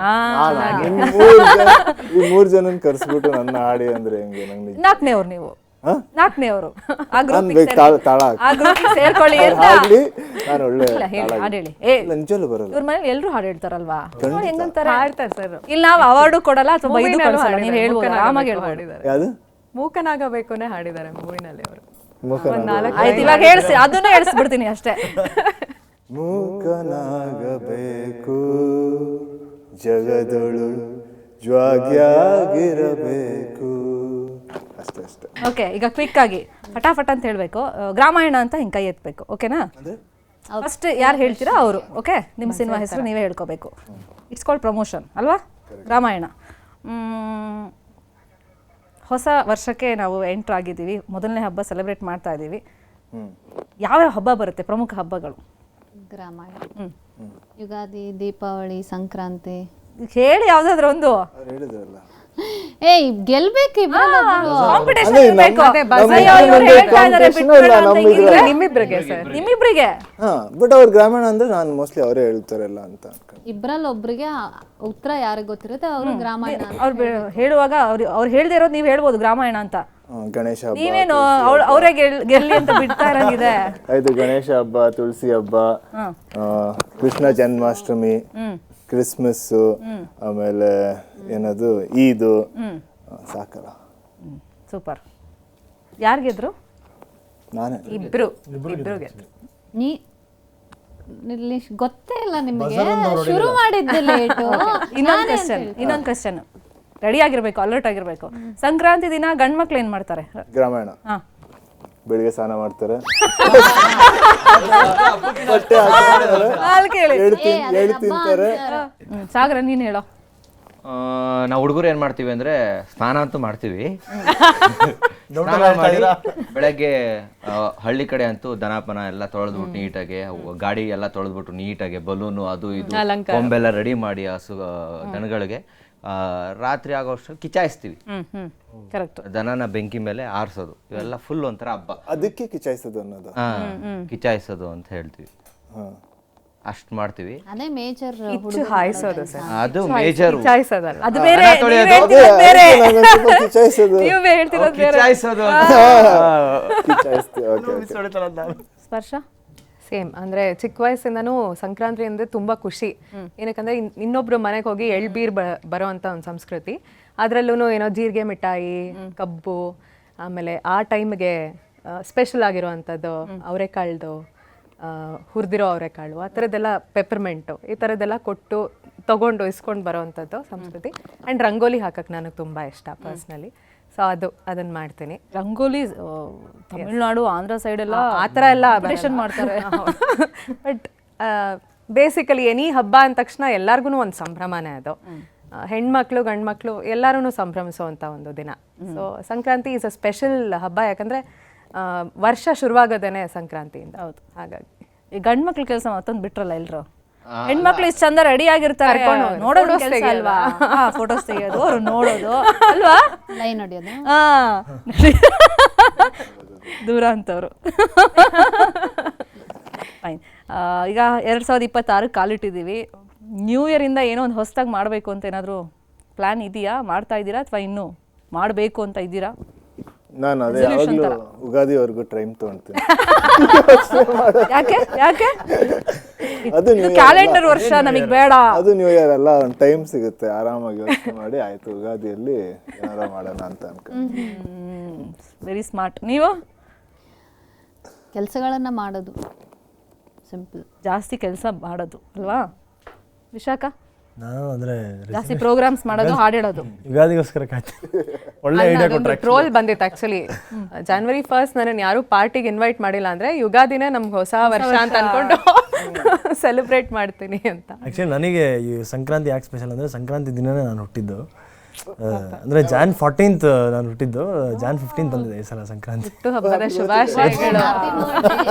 Speaker 6: ಈ 3 ಜನನ ಕರೆಸ್ಬಿಟ್ಟು ನನ್ನ ಹಾಡಿ ಅಂದ್ರೆ ಹೆಂಗೆ? ನಂಗೆ
Speaker 1: ನಾಲ್ಕನೇವ್ರು ನೀವು, ನಾಲ್ಕನೇವರು ಆ
Speaker 6: ನಾನು
Speaker 1: ಗ್ರೂಪ್
Speaker 6: ತಾಳ
Speaker 1: ಸೇರ್ಕೊಳ್ಳಿ ಅಂತ
Speaker 6: ಹಾಡ್ಲಿ, ನಾನು ಒಳ್ಳೆ
Speaker 1: ಇಲ್ಲ, ಹೇಳಿ, ಹಾಡು ಹೇಳಿ.
Speaker 6: ಲಂಚಲ್ಲೂ ಬರಲ್ಲ.
Speaker 1: ಇವ್ರ ಮನೇಲಿ ಎಲ್ರು ಹಾಡು ಹೇಳ್ತಾರಲ್ವಾ? ಹೆಂಗಂತಾರೆ?
Speaker 4: ಹಾಡ್ತಾರೆ ಸರ್.
Speaker 1: ಇಲ್ಲ, ನಾವು ಅವಾರ್ಡು ಕೊಡಲ್ಲ ಅಥವಾ ಬೈದು ಕಳ್ಸಲ್ಲ. ನೀವು ಹೇಳ್ಬೋದು, ಆರಾಮಾಗಿ ಹೇಳ್ಬೋದು.
Speaker 4: ಹಾಡಿದ್ದಾರೆ.
Speaker 6: ಯಾವುದು?
Speaker 4: ಮೂಕನಾಗಬೇಕುನೇ ಹಾಡಿದ್ದಾರೆ ಮೂವಿನಲ್ಲಿ ಅವರು.
Speaker 1: ಆಯ್ತು, ಇವಾಗ ಹೇಳ್ಸಿ, ಅದನ್ನ ಹೇಳಿಸ್ಬಿಡ್ತೀನಿ ಅಷ್ಟೇ.
Speaker 6: ಮೂಕನಾಗಬೇಕು, ಜಗದೊಳು ಜ್ವಾಗ್ಯಾಗಿರಬೇಕು, ಅಷ್ಟೇ ಅಷ್ಟೇ.
Speaker 1: ಓಕೆ, ಈಗ ಕ್ವಿಕ್ ಆಗಿ ಫಟಾಫಟ್ ಅಂತ ಹೇಳ್ಬೇಕು. ಗ್ರಾಮಾಯಣ ಅಂತ ಹಿಂಗೆ ಕೈ ಎತ್ತಬೇಕು, ಓಕೆನಾ? ಫಸ್ಟ್ ಯಾರು ಹೇಳ್ತೀರಾ ಅವರು. ಓಕೆ, ನಿಮ್ಮ ಸಿನಿಮಾ ಹೆಸರು ನೀವೇ ಹೇಳ್ಕೋಬೇಕು. ಇಟ್ಸ್ ಕಾಲ್ಡ್ ಪ್ರಮೋಷನ್ ಅಲ್ವಾ? ರಾಮಾಯಣ. ಹೊಸ ವರ್ಷಕ್ಕೆ ನಾವು ಎಂಟ್ರ್ ಆಗಿದ್ದೀವಿ, ಮೊದಲನೇ ಹಬ್ಬ ಸೆಲೆಬ್ರೇಟ್ ಮಾಡ್ತಾ ಇದ್ದೀವಿ. ಯಾವ್ಯಾವ ಹಬ್ಬ ಬರುತ್ತೆ, ಪ್ರಮುಖ ಹಬ್ಬಗಳು?
Speaker 2: ರಾಮಾಯಣ, ಯುಗಾದಿ, ದೀಪಾವಳಿ, ಸಂಕ್ರಾಂತಿ.
Speaker 1: ಹೇಳಿ ಯಾವ್ದಾದ್ರು ಒಂದು.
Speaker 6: ಹೇಳಿದ್ರಲ್ಲ,
Speaker 2: ಏಯ್ ಗೆಲ್ಬೇಕು
Speaker 1: ಕಾಂಪಿಟೇಷನ್
Speaker 6: ಅದೇ
Speaker 1: ಇರ್ಬೇಕು.
Speaker 6: ನಮ್ಮ
Speaker 1: ಅಯ್ಯೋ, ಇವ್ರು ಹೇಳ್ತಾ ಇದಾರೆ, ಬಿಟ್ಬಿಡೋಣ ಅಂತ ಹಿಂಗಿದ್ರೆ.
Speaker 4: ನಿಮ್ಮಿಬ್ರಿಗೆ ಸರ್.
Speaker 1: ನಿಮ್ಮಿಬ್ರಿಗೆ
Speaker 6: ಹಾ, ಬಟ್ ಅವ್ರ ಗ್ರಾಮೀಣ ಅಂದ್ರೆ ನಾನು ಮೋಸ್ಟ್ಲಿ ಅವರೇ ಹೇಳ್ತಾರಲ್ಲ ಅಂತ ಅನ್ಕೊಂಡು.
Speaker 2: ಇಬ್ರಲ್ಲಿ ಒಬ್ರಿಗೆ ಉತ್ತರ ಯಾರಿಗೆ ಗೊತ್ತಿರುತ್ತೆ ಅವರು ಗ್ರಾಮಾಯಣ ಅಂತ.
Speaker 1: ಅವ್ರು ಹೇಳುವಾಗ ಅವ್ರು ಹೇಳ್ದೇ ಇರೋದು ನೀವು ಹೇಳ್ಬೋದು ಗ್ರಾಮಾಯಣ ಅಂತ.
Speaker 6: ಗಣೇಶ ಹಬ್ಬ,
Speaker 1: ನೀವೇನು ಅವರೇ ಗೆಲ್ಲಿ ಅಂತ ಬಿಡ್ತಾ ಇರಂಗಿದೆ.
Speaker 6: ಆಯ್ತು, ಗಣೇಶ ಹಬ್ಬ, ತುಳಸಿ ಹಬ್ಬ, ಕೃಷ್ಣ ಜನ್ಮಾಷ್ಟಮಿ, ಕ್ರಿಸ್ಮಸ್ಸು, ಆಮೇಲೆ ಏನದು ಈದು, ಸಾಕಲ್ಲ.
Speaker 1: ಸೂಪರ್. ಯಾರು ಗೆದ್ರು?
Speaker 6: ನಾನೇ.
Speaker 4: ಇಬ್ರಿಗೆ
Speaker 2: ನೀ ಗೊತ್ತೇ ಇಲ್ಲ ನಿಮಗೆ, ಶುರು ಮಾಡಿದ್ದೆ ಲೇಟು.
Speaker 1: ಇನ್ನೊಂದು ಕ್ವಶನ್, ರೆಡಿ ಆಗಿರ್ಬೇಕು, ಅಲರ್ಟ್ ಆಗಿರ್ಬೇಕು. ಸಂಕ್ರಾಂತಿ ದಿನ ಗಂಡ್ ಮಕ್ಳು ಏನ್ ಮಾಡ್ತಾರೆ?
Speaker 6: ಗ್ರಾಮಾಯಣ.
Speaker 1: ಹಾ,
Speaker 6: ಬೆಳಿಗ್ಗೆ ಸ್ನಾನ ಮಾಡ್ತಾರೆ, ಎಳ್ಳು ತಿಂತಾರೆ.
Speaker 1: ಸಾಗರ ನೀನ್ ಹೇಳೋ.
Speaker 5: ನಾವು ಹುಡುಗರು ಏನ್ ಮಾಡ್ತೀವಿ ಅಂದ್ರೆ ಸ್ನಾನ ಅಂತೂ ಮಾಡ್ತೀವಿ. ಸ್ನಾನ ಮಾಡಿ ಬೆಳಗ್ಗೆ ಹಳ್ಳಿ ಕಡೆ ಅಂತೂ ದನಪನ ಎಲ್ಲ ತೊಳೆದ್ಬಿಟ್ಟು ನೀಟಾಗಿ, ಗಾಡಿ ಎಲ್ಲ ತೊಳೆದ್ಬಿಟ್ಟು ನೀಟಾಗಿ, ಬಲೂನು ಅದು ಇದು ಕೊಂಬೆಲ್ಲ ರೆಡಿ ಮಾಡಿ ಹಸು ದನಗಳಿಗೆ ರಾತ್ರಿ ಆಗೋಷ್ಟು ಕಿಚಾಯಿಸ್ತೀವಿ.
Speaker 1: ಕರೆಕ್ಟ್.
Speaker 5: ದನನ ಬೆಂಕಿ ಮೇಲೆ ಆರಿಸೋದು, ಇವೆಲ್ಲ ಫುಲ್ ಒಂಥರ ಹಬ್ಬ.
Speaker 6: ಅದಕ್ಕೆ ಕಿಚಾಯಿಸೋದು ಅನ್ನೋದು.
Speaker 5: ಕಿಚಾಯಿಸೋದು ಅಂತ ಹೇಳ್ತೀವಿ. ಅಷ್ಟು ಮಾಡ್ತೀವಿ.
Speaker 2: ಅದೇ ಮೇಜರ್.
Speaker 4: ಹಾಯಿಸೋದು ಸರ್,
Speaker 5: ಅದು ಮೇಜರ್.
Speaker 4: ಚಾಯಿಸೋದಲ್ಲ.
Speaker 1: ಅದು ಬೇರೆ, ನೀವೇ ಹೇಳ್ತಿರೋದು ಬೇರೆ.
Speaker 5: ಕಿಚಾಯಿಸೋದು
Speaker 1: ಸ್ಪರ್ಶ
Speaker 4: ಸೇಮ್. ಅಂದರೆ ಚಿಕ್ಕ ವಯಸ್ಸಿಂದನೂ ಸಂಕ್ರಾಂತಿ ಅಂದರೆ ತುಂಬ ಖುಷಿ. ಏನಕ್ಕಂದರೆ ಇನ್ನೊಬ್ರು ಮನೆಗೆ ಹೋಗಿ ಎಳ್ಬೀರ್ ಬರೋ ಅಂಥ ಒಂದು ಸಂಸ್ಕೃತಿ. ಅದರಲ್ಲೂ ಏನೋ ಜೀರಿಗೆ ಮಿಠಾಯಿ, ಕಬ್ಬು, ಆಮೇಲೆ ಆ ಟೈಮ್ಗೆ ಸ್ಪೆಷಲ್ ಆಗಿರೋವಂಥದ್ದು ಅವರೆಕಾಳ್ದು, ಹುರಿದಿರೋ ಅವರೆಕಾಳು, ಆ ಥರದ್ದೆಲ್ಲ, ಪೆಪ್ಪರ್ಮೆಂಟು, ಈ ಥರದ್ದೆಲ್ಲ ಕೊಟ್ಟು ತೊಗೊಂಡು ಇಸ್ಕೊಂಡು ಬರೋವಂಥದ್ದು ಸಂಸ್ಕೃತಿ. ಆ್ಯಂಡ್ ರಂಗೋಲಿ ಹಾಕಕ್ಕೆ ನನಗೆ ತುಂಬ ಇಷ್ಟ ಪರ್ಸ್ನಲಿ. ಸೊ ಅದನ್ನು ಮಾಡ್ತೀನಿ.
Speaker 1: ರಂಗೋಲಿ ತಮಿಳ್ನಾಡು, ಆಂಧ್ರ ಸೈಡ್ ಎಲ್ಲ
Speaker 4: ಆ ಥರ ಎಲ್ಲ
Speaker 1: ಕಾಂಪಿಟೇಷನ್ ಮಾಡ್ತಾರೆ.
Speaker 4: ಬಟ್ ಬೇಸಿಕಲಿ ಎನಿ ಹಬ್ಬ ಅಂದ ತಕ್ಷಣ ಎಲ್ಲರಿಗೂ ಒಂದು ಸಂಭ್ರಮನೇ ಅದು. ಹೆಣ್ಮಕ್ಳು ಗಂಡ್ಮಕ್ಳು ಎಲ್ಲರೂ ಸಂಭ್ರಮಿಸುವಂಥ ಒಂದು ದಿನ. So Sankranti is a special ಹಬ್ಬ, ಯಾಕಂದರೆ ವರ್ಷ ಶುರುವಾಗೋದೇನೆ ಸಂಕ್ರಾಂತಿಯಿಂದ. ಹೌದು, ಹಾಗಾಗಿ
Speaker 1: ಈ ಗಂಡ್ ಮಕ್ಳ ಕೆಲಸ ಮತ್ತೊಂದು ಬಿಟ್ರಲ್ಲ ಎಲ್ರು. ಹೆಣ್ಮಕ್ಳು ಇಷ್ಟು ಚಂದ ರೆಡಿ ಆಗಿರ್ತಾರೆ, ನೋಡೋದು ಕೆಲಸ ಅಲ್ವಾ? ಫೋಟೋಸ್ ತೆಗಿಯೋದು, ಅವ್ರು ನೋಡೋದು ಅಲ್ವಾ?
Speaker 2: ಲೈನ್ ಹೊಡಿಯೋದು.
Speaker 1: ದೂರ ಅಂತವ್ರು. ಫೈನ್. ಈಗ 2026 ಕಾಲಿಟ್ಟಿದ್ದೀವಿ. ನ್ಯೂ ಇಯರ್ ಇಂದ ಏನೋ ಒಂದು ಹೊಸದಾಗಿ ಮಾಡಬೇಕು ಅಂತ ಏನಾದರೂ ಪ್ಲಾನ್ ಇದೆಯಾ? ಮಾಡ್ತಾ ಇದ್ದೀರಾ ಅಥವಾ ಇನ್ನೂ ಮಾಡಬೇಕು ಅಂತ ಇದ್ದೀರಾ?
Speaker 6: ನಾನು ಅದೇ ಯಾವಾಗಲೂ ಉಗಾದಿವರೆಗೂ ಟೈಮ್ ತೊಗೊಳ್ತೀನಿ.
Speaker 1: ಯಾಕೆ
Speaker 6: ಅದು
Speaker 1: ಕ್ಯಾಲೆಂಡರ್ ವರ್ಷ ನಮಗೆ ಬೇಡ.
Speaker 6: ಅದು ನ್ಯೂ ಇಯರ್ ಅಲ್ಲ, ಒಂದು ಟೈಮ್ ಸಿಗುತ್ತೆ, ಆರಾಮಾಗಿ ಯೋಚನೆ ಮಾಡಿ ಆಯ್ತು ಉಗಾದಿಯಲ್ಲಿ ಏನಾರ ಮಾಡೋಣ ಅಂತ ಅನ್ಕೊಂಡು.
Speaker 1: Very smart. ನೀವು
Speaker 2: ಕೆಲಸಗಳನ್ನು ಮಾಡೋದು, ಸಿಂಪಲ್.
Speaker 1: ಜಾಸ್ತಿ ಕೆಲಸ ಮಾಡೋದು ಅಲ್ವಾ ವಿಶಾಖ?
Speaker 3: ನಾನು ಅಂದ್ರೆ
Speaker 1: ಜಾಸ್ತಿ ಪ್ರೋಗ್ರಾಮ್ಸ್ ಮಾಡೋದು, ಹಾಡೇಳೋದು.
Speaker 3: ಯುಗಾದಿಗೋಸ್ಕರ ಕಾಯ್ತೀನಿ. ಒಳ್ಳೆ ಐಡಿಯಾ ಕೊಟ್ರೆ.
Speaker 4: ಟ್ರೋಲ್ ಬಂದಿತ್ತು ಆ್ಯಕ್ಚುಲಿ. January 1st ನನ್ನನ್ನು ಯಾರೂ ಪಾರ್ಟಿಗೆ ಇನ್ವೈಟ್ ಮಾಡಿಲ್ಲ ಅಂದರೆ ಯುಗಾದಿನೇ ನಮ್ಗೆ ಹೊಸ ವರ್ಷ ಅಂತ ಅಂದ್ಕೊಂಡು ಸೆಲೆಬ್ರೇಟ್ ಮಾಡ್ತೀನಿ ಅಂತ.
Speaker 3: ಆ್ಯಕ್ಚುಲಿ ನನಗೆ ಈ ಸಂಕ್ರಾಂತಿ ಯಾಕೆ ಸ್ಪೆಷಲ್ ಅಂದರೆ ಸಂಕ್ರಾಂತಿ ದಿನನೇ ನಾನು ಹುಟ್ಟಿದ್ದು. ಅಂದರೆ ಜಾನ್ 14th ನಾನು ಹುಟ್ಟಿದ್ದು, ಜಾನ್ 15th ಬಂದಿದೆ ಈ ಸಲ ಸಂಕ್ರಾಂತಿ.
Speaker 4: ಹುಟ್ಟು ಹಬ್ಬದ ಶುಭಾಶಯಗಳು.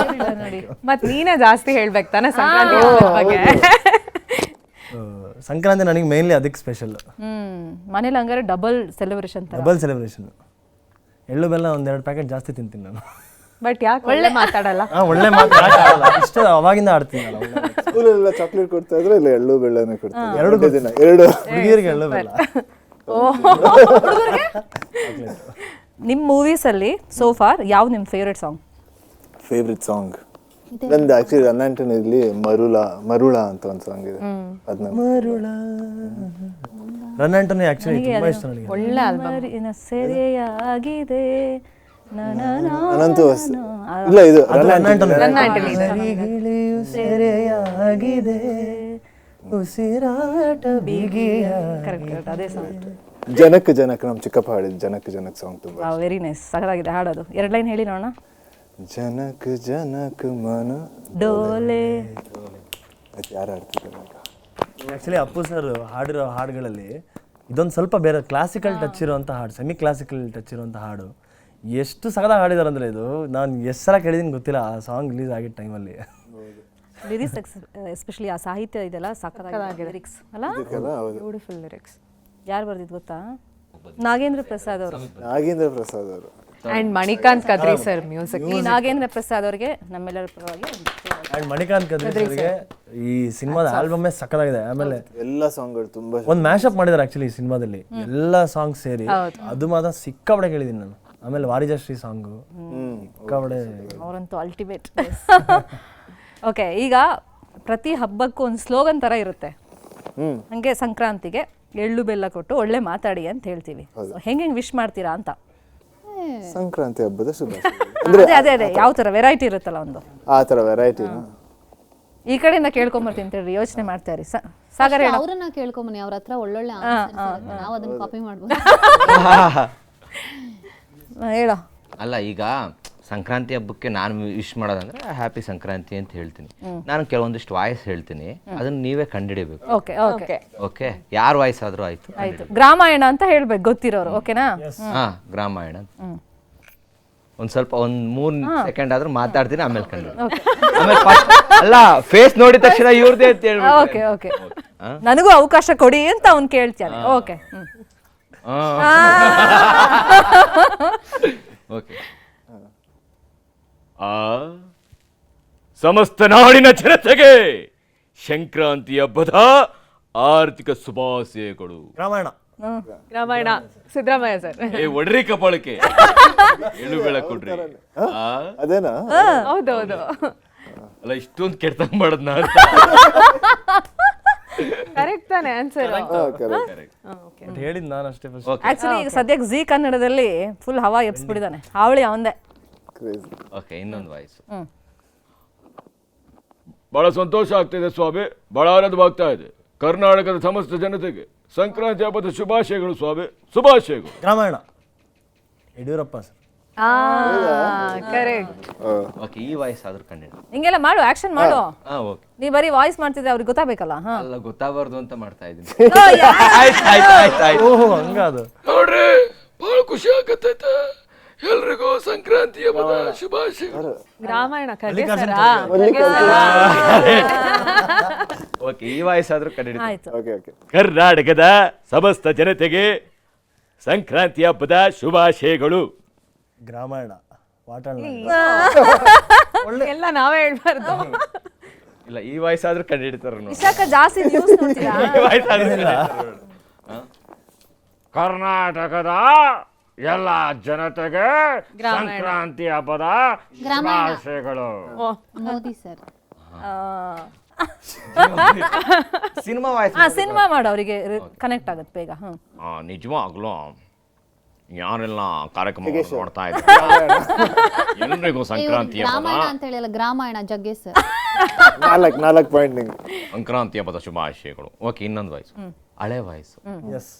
Speaker 4: ಮತ್ ನೀನೇ ಜಾಸ್ತಿ ಹೇಳ್ಬೇಕು ತಾನೆ ಸಂಕ್ರಾಂತಿ ಹಬ್ಬದ ಬಗ್ಗೆ.
Speaker 3: ಸಂಕ್ರಾಂತಿ ನನಗೆ ಮೇನ್ಲಿ ಅದಕ್ಕೆ ಸ್ಪೆಷಲ್.
Speaker 1: ಮನೇಲಿ ಹಂಗಾರೆ ಡಬಲ್ ಸೆಲೆಬ್ರೇಷನ್ ತರ.
Speaker 3: Double celebration. ಎಳ್ಳು ಬೆಲ್ಲ 1-2 ಪ್ಯಾಕೆಟ್ ಜಾಸ್ತಿ ತಿಂತೀನಿ ನಾನು.
Speaker 4: ಬಟ್ ಯಾಕೆ ಒಳ್ಳೆ ಮಾತಾಡಲ್ಲ?
Speaker 3: ಒಳ್ಳೆ ಮಾತಾಡಲ್ಲ, ಇಷ್ಟು ಅವಾಗಿಂದ ಆಡ್ತೀನಿ ನಾನು.
Speaker 6: ಸ್ಕೂಲೆಲ್ಲ ಚಾಕ್ಲೇಟ್ ಕೊಡ್ತಾ ಇದ್ರೆ ಇಲ್ಲ ಎಳ್ಳು ಬೆಳ್ಳನೇ ಕೊಡ್ತಾರೆ.
Speaker 3: ಎರಡು
Speaker 6: ದಿನ ಎರಡು
Speaker 3: ಹುಡುಗಿಯರಿಗೆ ಎಳ್ಳು ಬೆಲ್ಲ.
Speaker 1: ನಿಮ್ಮ ಮೂವೀಸ್ ಅಲ್ಲಿ ಸೋ ಫಾರ್ ಯಾವ್ದು ನಿಮ್ಮ ಫೇವ್ರೆಟ್ ಸಾಂಗ್?
Speaker 6: ಫೇವ್ರೆಟ್ ಸಾಂಗ್ ನಂದು ಆಕ್ಚುಲಿ ರನ್ನಾಂಟನಲ್ಲಿ ಮರುಳ ಅಂತ ಒಂದು ಸಾಂಗ್ ಇದೆ. ಅದನ್ನ
Speaker 3: ರನ್ ಆಂಟೋನಿ ಆಕ್ಚುಲಿ ತುಂಬಾ ಇಷ್ಟ ನನಗೆ.
Speaker 4: ಒಳ್ಳೆ ಆಲ್ಬಮ್.
Speaker 1: ಸೆರೆಯಾಗಿದೆ
Speaker 6: ಅನಂತ ಇಲ್ಲ ಇದು
Speaker 3: ರನ್ ಆಂಟೋನಿ.
Speaker 1: ಸೆರೆಯಾಗಿದೆ ಉಸಿರಾಟ ಬಿಗಿಯ. ಕರೆಕ್ಟ್ ಅದೇ ಸಾಂಗ್.
Speaker 6: ಜನಕ್ ನಮ್ಮ ಚಿಕ್ಕಪ್ಪ ಹಾಡಿದ ಜನಕ್ ಸಾಂಗ್ ತುಂಬಾ
Speaker 1: ವೆರಿ ನೈಸ್, ಸಖತ್ತಾಗಿದೆ ಹಾಡೋದು. 2 ಲೈನ್ ಹೇಳಿ ನೋಡೋಣ.
Speaker 6: ಜನಕ್ ಮನ
Speaker 1: ಡೋಲೆ.
Speaker 6: ಯಾರು ಹಾಡ್ತಿದ್ದಾರೆ?
Speaker 3: ಆ್ಯಕ್ಚುಲಿ ಅಪ್ಪು ಸರ್ ಹಾಡಿರೋ ಹಾಡುಗಳಲ್ಲಿ ಇದೊಂದು ಸ್ವಲ್ಪ ಬೇರೆ ಕ್ಲಾಸಿಕಲ್ ಟಚ್ ಇರುವಂಥ ಹಾಡು, ಸೆಮಿ ಕ್ಲಾಸಿಕಲ್ ಟಚ್ ಇರುವಂಥ ಹಾಡು. ಎಷ್ಟು ಸಖತ್ತಾಗಿ ಹಾಡಿದಾರೆ ಅಂದರೆ ಇದು ನಾನು ಎಷ್ಟು ಸಲ ಕೇಳಿದ್ದೀನಿ ಗೊತ್ತಿಲ್ಲ ಆ ಸಾಂಗ್ ರಿಲೀಸ್ ಆಗಿದ್ದ ಟೈಮಲ್ಲಿ.
Speaker 1: ಲಿರಿಕ್ಸ್ ಎಸ್ಪೆಷಲಿ ಆ ಸಾಹಿತ್ಯ ಇದೆಲ್ಲ ಸಖತ್ತಾಗಿದೆ. ಲಿರಿಕ್ಸ್ ಅಲ್ಲ,
Speaker 4: ಬ್ಯೂಟಿಫುಲ್ ಲಿರಿಕ್ಸ್.
Speaker 1: ಯಾರು ಬರ್ದಿದ್ದು ಗೊತ್ತಾ? ನಾಗೇಂದ್ರ ಪ್ರಸಾದ್ ಅವರು.
Speaker 4: And Manikanth Kadri sir music.
Speaker 1: ಈ ನಾಗೇಂದ್ರ ಪ್ರಸಾದ್ ಅವರಿಗೆ ನಮ್ಮೆಲ್ಲರ ಪರವಾಗಿ
Speaker 3: ಆ್ಯಂಡ್ ಮಣಿಕಾಂತ್ ಕದ್ರಿ ಸರ್ಗೆ ಈ ಸಿನಿಮಾದ ಆಲ್ಬಮ್ಮೇ ಸಖತ್ತಾಗಿದೆ. ಆಮೇಲೆ
Speaker 6: ಎಲ್ಲ ಸಾಂಗ್ಗಳು ತುಂಬಾ
Speaker 3: ಒಂದು ಮ್ಯಾಶಪ್ ಮಾಡಿದ್ದಾರೆ ಆ್ಯಕ್ಚುಲಿ ಈ ಸಿನಿಮಾದಲ್ಲಿ, ಎಲ್ಲ ಸಾಂಗ್ ಸೇರಿ. ಅದು ಮಾತ್ರ ಸಿಕ್ಕಾಬಡೆ ಕೇಳಿದ್ದೀನಿ ನಾನು. ಆಮೇಲೆ ವಾರಿಜಾಶ್ರೀ ಸಾಂಗು ಸಿಕ್ಕಾಬಡೆ,
Speaker 1: ಅವರಂತೂ ಅಲ್ಟಿಮೇಟ್. ಓಕೆ, ಈಗ ಪ್ರತಿ ಹಬ್ಬಕ್ಕೂ ಒಂದು ಸ್ಲೋಗನ್ ಥರ ಇರುತ್ತೆ. ಹಂಗೆ ಸಂಕ್ರಾಂತಿಗೆ ಎಳ್ಳು ಬೆಲ್ಲ ಕೊಟ್ಟು ಒಳ್ಳೆ ಮಾತಾಡಿ ಅಂತ ಹೇಳ್ತೀವಿ. ಹೆಂಗೆ ವಿಶ್ ಮಾಡ್ತೀರಾ ಅಂತ?
Speaker 6: ಸಂಕ್ರಾಂತಿ ಹಬ್ಬದ
Speaker 1: ಅದೇ ಯಾವ ಥರ ವೆರೈಟಿ ಇರುತ್ತಲ್ಲ ಒಂದು,
Speaker 6: ಆ ಥರ ವೆರೈಟಿ
Speaker 1: ಈ ಕಡೆಯಿಂದ ಕೇಳ್ಕೊಂಬರ್ತೀನಿ ಅಂತ ಹೇಳಿ ಯೋಚನೆ ಮಾಡ್ತಾ ಇರಿ. ಸಾಗರ
Speaker 2: ಅವ್ರನ್ನ ಕೇಳ್ಕೊಂಬನಿ, ಅವ್ರ ಹತ್ರ ಒಳ್ಳೊಳ್ಳೆ ನಾವು ಅದನ್ನ ಕಾಪಿ ಮಾಡ್ಬೋದು.
Speaker 1: ಹೇಳೋ.
Speaker 5: ಅಲ್ಲ, ಈಗ ಸಂಕ್ರಾಂತಿ ಹಬ್ಬಕ್ಕೆ ನಾನು ವಿಶ್ ಮಾಡೋದಂದ್ರೆ ಹ್ಯಾಪಿ ಸಂಕ್ರಾಂತಿ ಅಂತ ಹೇಳ್ತೀನಿ. ನಾನು ಕೆಲವೊಂದಿಷ್ಟು ವಾಯ್ಸ್ ಹೇಳ್ತೀನಿ, ಅದನ್ನ ನೀವೇ ಕಂಡುಹಿಡಿಬೇಕು.
Speaker 1: ಓಕೆ ಓಕೆ
Speaker 5: ಓಕೆ, ಯಾರ ವಾಯ್ಸ್ ಆದ್ರೂ ಆಯ್ತು.
Speaker 1: ಆಯ್ತು, ಗ್ರಾಮಾಯಣ ಅಂತ ಹೇಳ್ಬೇಕು ಗೊತ್ತಿರೋರು. ಓಕೆನಾ?
Speaker 5: ಹಾ, ಗ್ರಾಮಾಯಣ. ಒಂದ್ ಸ್ವಲ್ಪ 3 ಸೆಕೆಂಡ್ ಆದ್ರೂ ಮಾತಾಡ್ತೀನಿ, ಆಮೇಲೆ ಕಂಡು ಆಮೇಲೆ ಅಲ್ಲ ಫೇಸ್ ನೋಡಿದ ತಕ್ಷಣ ಇವ್ರದೇ ಅಂತ ಹೇಳ್ಬಿಟ್ಟು.
Speaker 1: ಓಕೆ ಓಕೆ, ನನಗೂ ಅವಕಾಶ ಕೊಡಿ ಅಂತ ಅವ್ನು ಕೇಳ್ತಾನೆ. Okay
Speaker 5: okay. ಸಮಸ್ತ ನಾಡಿನ ಜನತೆಗೆ ಸಂಕ್ರಾಂತಿ ಹಬ್ಬದ ಆರ್ಥಿಕ ಶುಭಾಶಯಗಳು.
Speaker 4: ರಾಮಾಯಣ ಸಿದ್ದರಾಮಯ್ಯ ಸರ್.
Speaker 5: ಒಡ್ರಿ ಕಪಾಳಕ್ಕೆ ಎಳ್ಳು ಬೆಳ ಕೊಡ್ರಿ.
Speaker 6: ಅದೇನಾ?
Speaker 4: ಹೌದೌದು.
Speaker 5: ಅಲ್ಲ, ಇಷ್ಟೊಂದು ಕೆಡ್ತಂಗ್ ಮಾಡದ್ ನಾನು.
Speaker 4: ಕರೆಕ್ಟ್ ತಾನೆ ಆನ್ಸರ್?
Speaker 3: ಹೇಳಿದ್ ನಾನು ಅಷ್ಟೇ.
Speaker 1: ಆಕ್ಚುಲಿ ಈಗ ಸದ್ಯಕ್ಕೆ ಜಿ ಕನ್ನಡದಲ್ಲಿ ಫುಲ್ ಹವಾ ಎಬ್ಸ್ಬಿಟ್ಟಿದ್ದಾನೆ. ಹಾವಳಿ ಅವಂದೇ.
Speaker 5: ಓಕೆ, ಇನ್ನೊಂದು ವಾಯ್ಸ್.
Speaker 8: ಬಹಳ ಸಂತೋಷ ಆಗ್ತಿದೆ ಸ್ವಾಮಿ, ಬಹಳ ಆನಂದವಾಗ್ತಾ ಇದೆ. ಕರ್ನಾಟಕದ ಸಮಸ್ತ ಜನತೆಗೆ ಸಂಕ್ರಾಂತಿ ಹಬ್ಬದ ಶುಭಾಶಯಗಳು ಸ್ವಾಮಿ, ಶುಭಾಶಯಗಳು.
Speaker 3: Ramayana Yediyurappa sir.
Speaker 4: Correct.
Speaker 5: Okay, ಈ ವಾಯ್ಸ್ ಆದ್ರೂ ಕಂಡು
Speaker 1: ಹಿಂಗೆಲ್ಲ ಮಾಡು, ಆಕ್ಷನ್ ಮಾಡು.
Speaker 5: ಓಕೆ.
Speaker 1: ನೀ ಬರೀ ವಾಯ್ಸ್ ಮಾಡ್ತಿದ್ರೆ ಅವ್ರಿಗೆ ಗೊತ್ತಾಗಬೇಕಲ್ಲ.
Speaker 5: ಅಲ್ಲ, ಗೊತ್ತಾಗಬಾರ್ದು ಅಂತ ಮಾಡ್ತಾ ಇದ್ದೀನಿ.
Speaker 3: ಓಹೋ, ಹಂಗಾದು
Speaker 8: ನೋಡ್ರಿ, ಬಹಳ ಖುಷಿ ಆಗತ್ತೈತೆ. ಎಲ್ರಿಗೂ ಸಂಕ್ರಾಂತಿ ಹಬ್ಬದ ಶುಭಾಶಯಗಳು.
Speaker 4: ರಾಮಾಯಣ
Speaker 5: ಓಕೆ, ಈ ವಾಯ್ಸ್ ಆದ್ರೂ ಕಂಡು.
Speaker 1: ಆಯ್ತು.
Speaker 8: ಕರ್ನಾಟಕದ ಸಮಸ್ತ ಜನತೆಗೆ ಸಂಕ್ರಾಂತಿ ಹಬ್ಬದ ಶುಭಾಶಯಗಳು.
Speaker 3: ಗ್ರಾಮಾಯಣ ವಾಟಾಳ್.
Speaker 4: ಎಲ್ಲ ನಾವೇ ಹೇಳ್ಬಾರ್ದು.
Speaker 5: ಇಲ್ಲ, ಈ ವಾಯ್ಸ್ ಆದ್ರೂ ಕಂಡು ಹಿಡಿತಾರ.
Speaker 1: ಇಶಾಕ ಜಾಸ್ತಿ ನ್ಯೂಸ್ ನೋಡ್ತೀರಾ?
Speaker 8: ಕರ್ನಾಟಕದ ಎಲ್ಲ ಜನತೆಗೆ ಸಂಕ್ರಾಂತಿ ಹಬ್ಬದ ಶುಭಾಶಯಗಳು.
Speaker 2: Modi sir.
Speaker 5: Cinema voice.
Speaker 1: Cinema ಮಾಡು, ಅವರಿಗೆ ಕನೆಕ್ಟ್ ಆಗುತ್ತೆ ಬೇಗ.
Speaker 8: ನಿಜವಾಗ್ಲೂ ಯಾರೆಲ್ಲ ಕಾರ್ಯಕ್ರಮ ಮಾಡ್ತಾ ಇದ್ದಾರೆ ಎಲ್ರಿಗೂ ಸಂಕ್ರಾಂತಿ
Speaker 2: ರಾಮಾಯಣ ಅಂತ ಹೇಳಿಲ್ಲ, ಗ್ರಾಮಾಯಣ. ಜಗ್ಗೇ ಸರ್.
Speaker 6: 4 ಪಾಯಿಂಟ್.
Speaker 8: ಸಂಕ್ರಾಂತಿ ಹಬ್ಬದ ಶುಭಾಶಯಗಳು.
Speaker 5: ಓಕೆ, ಇನ್ನೊಂದು ವಾಯ್ಸ್, ಹಳೆ ವಾಯ್ಸ್.
Speaker 3: ಎಸ್.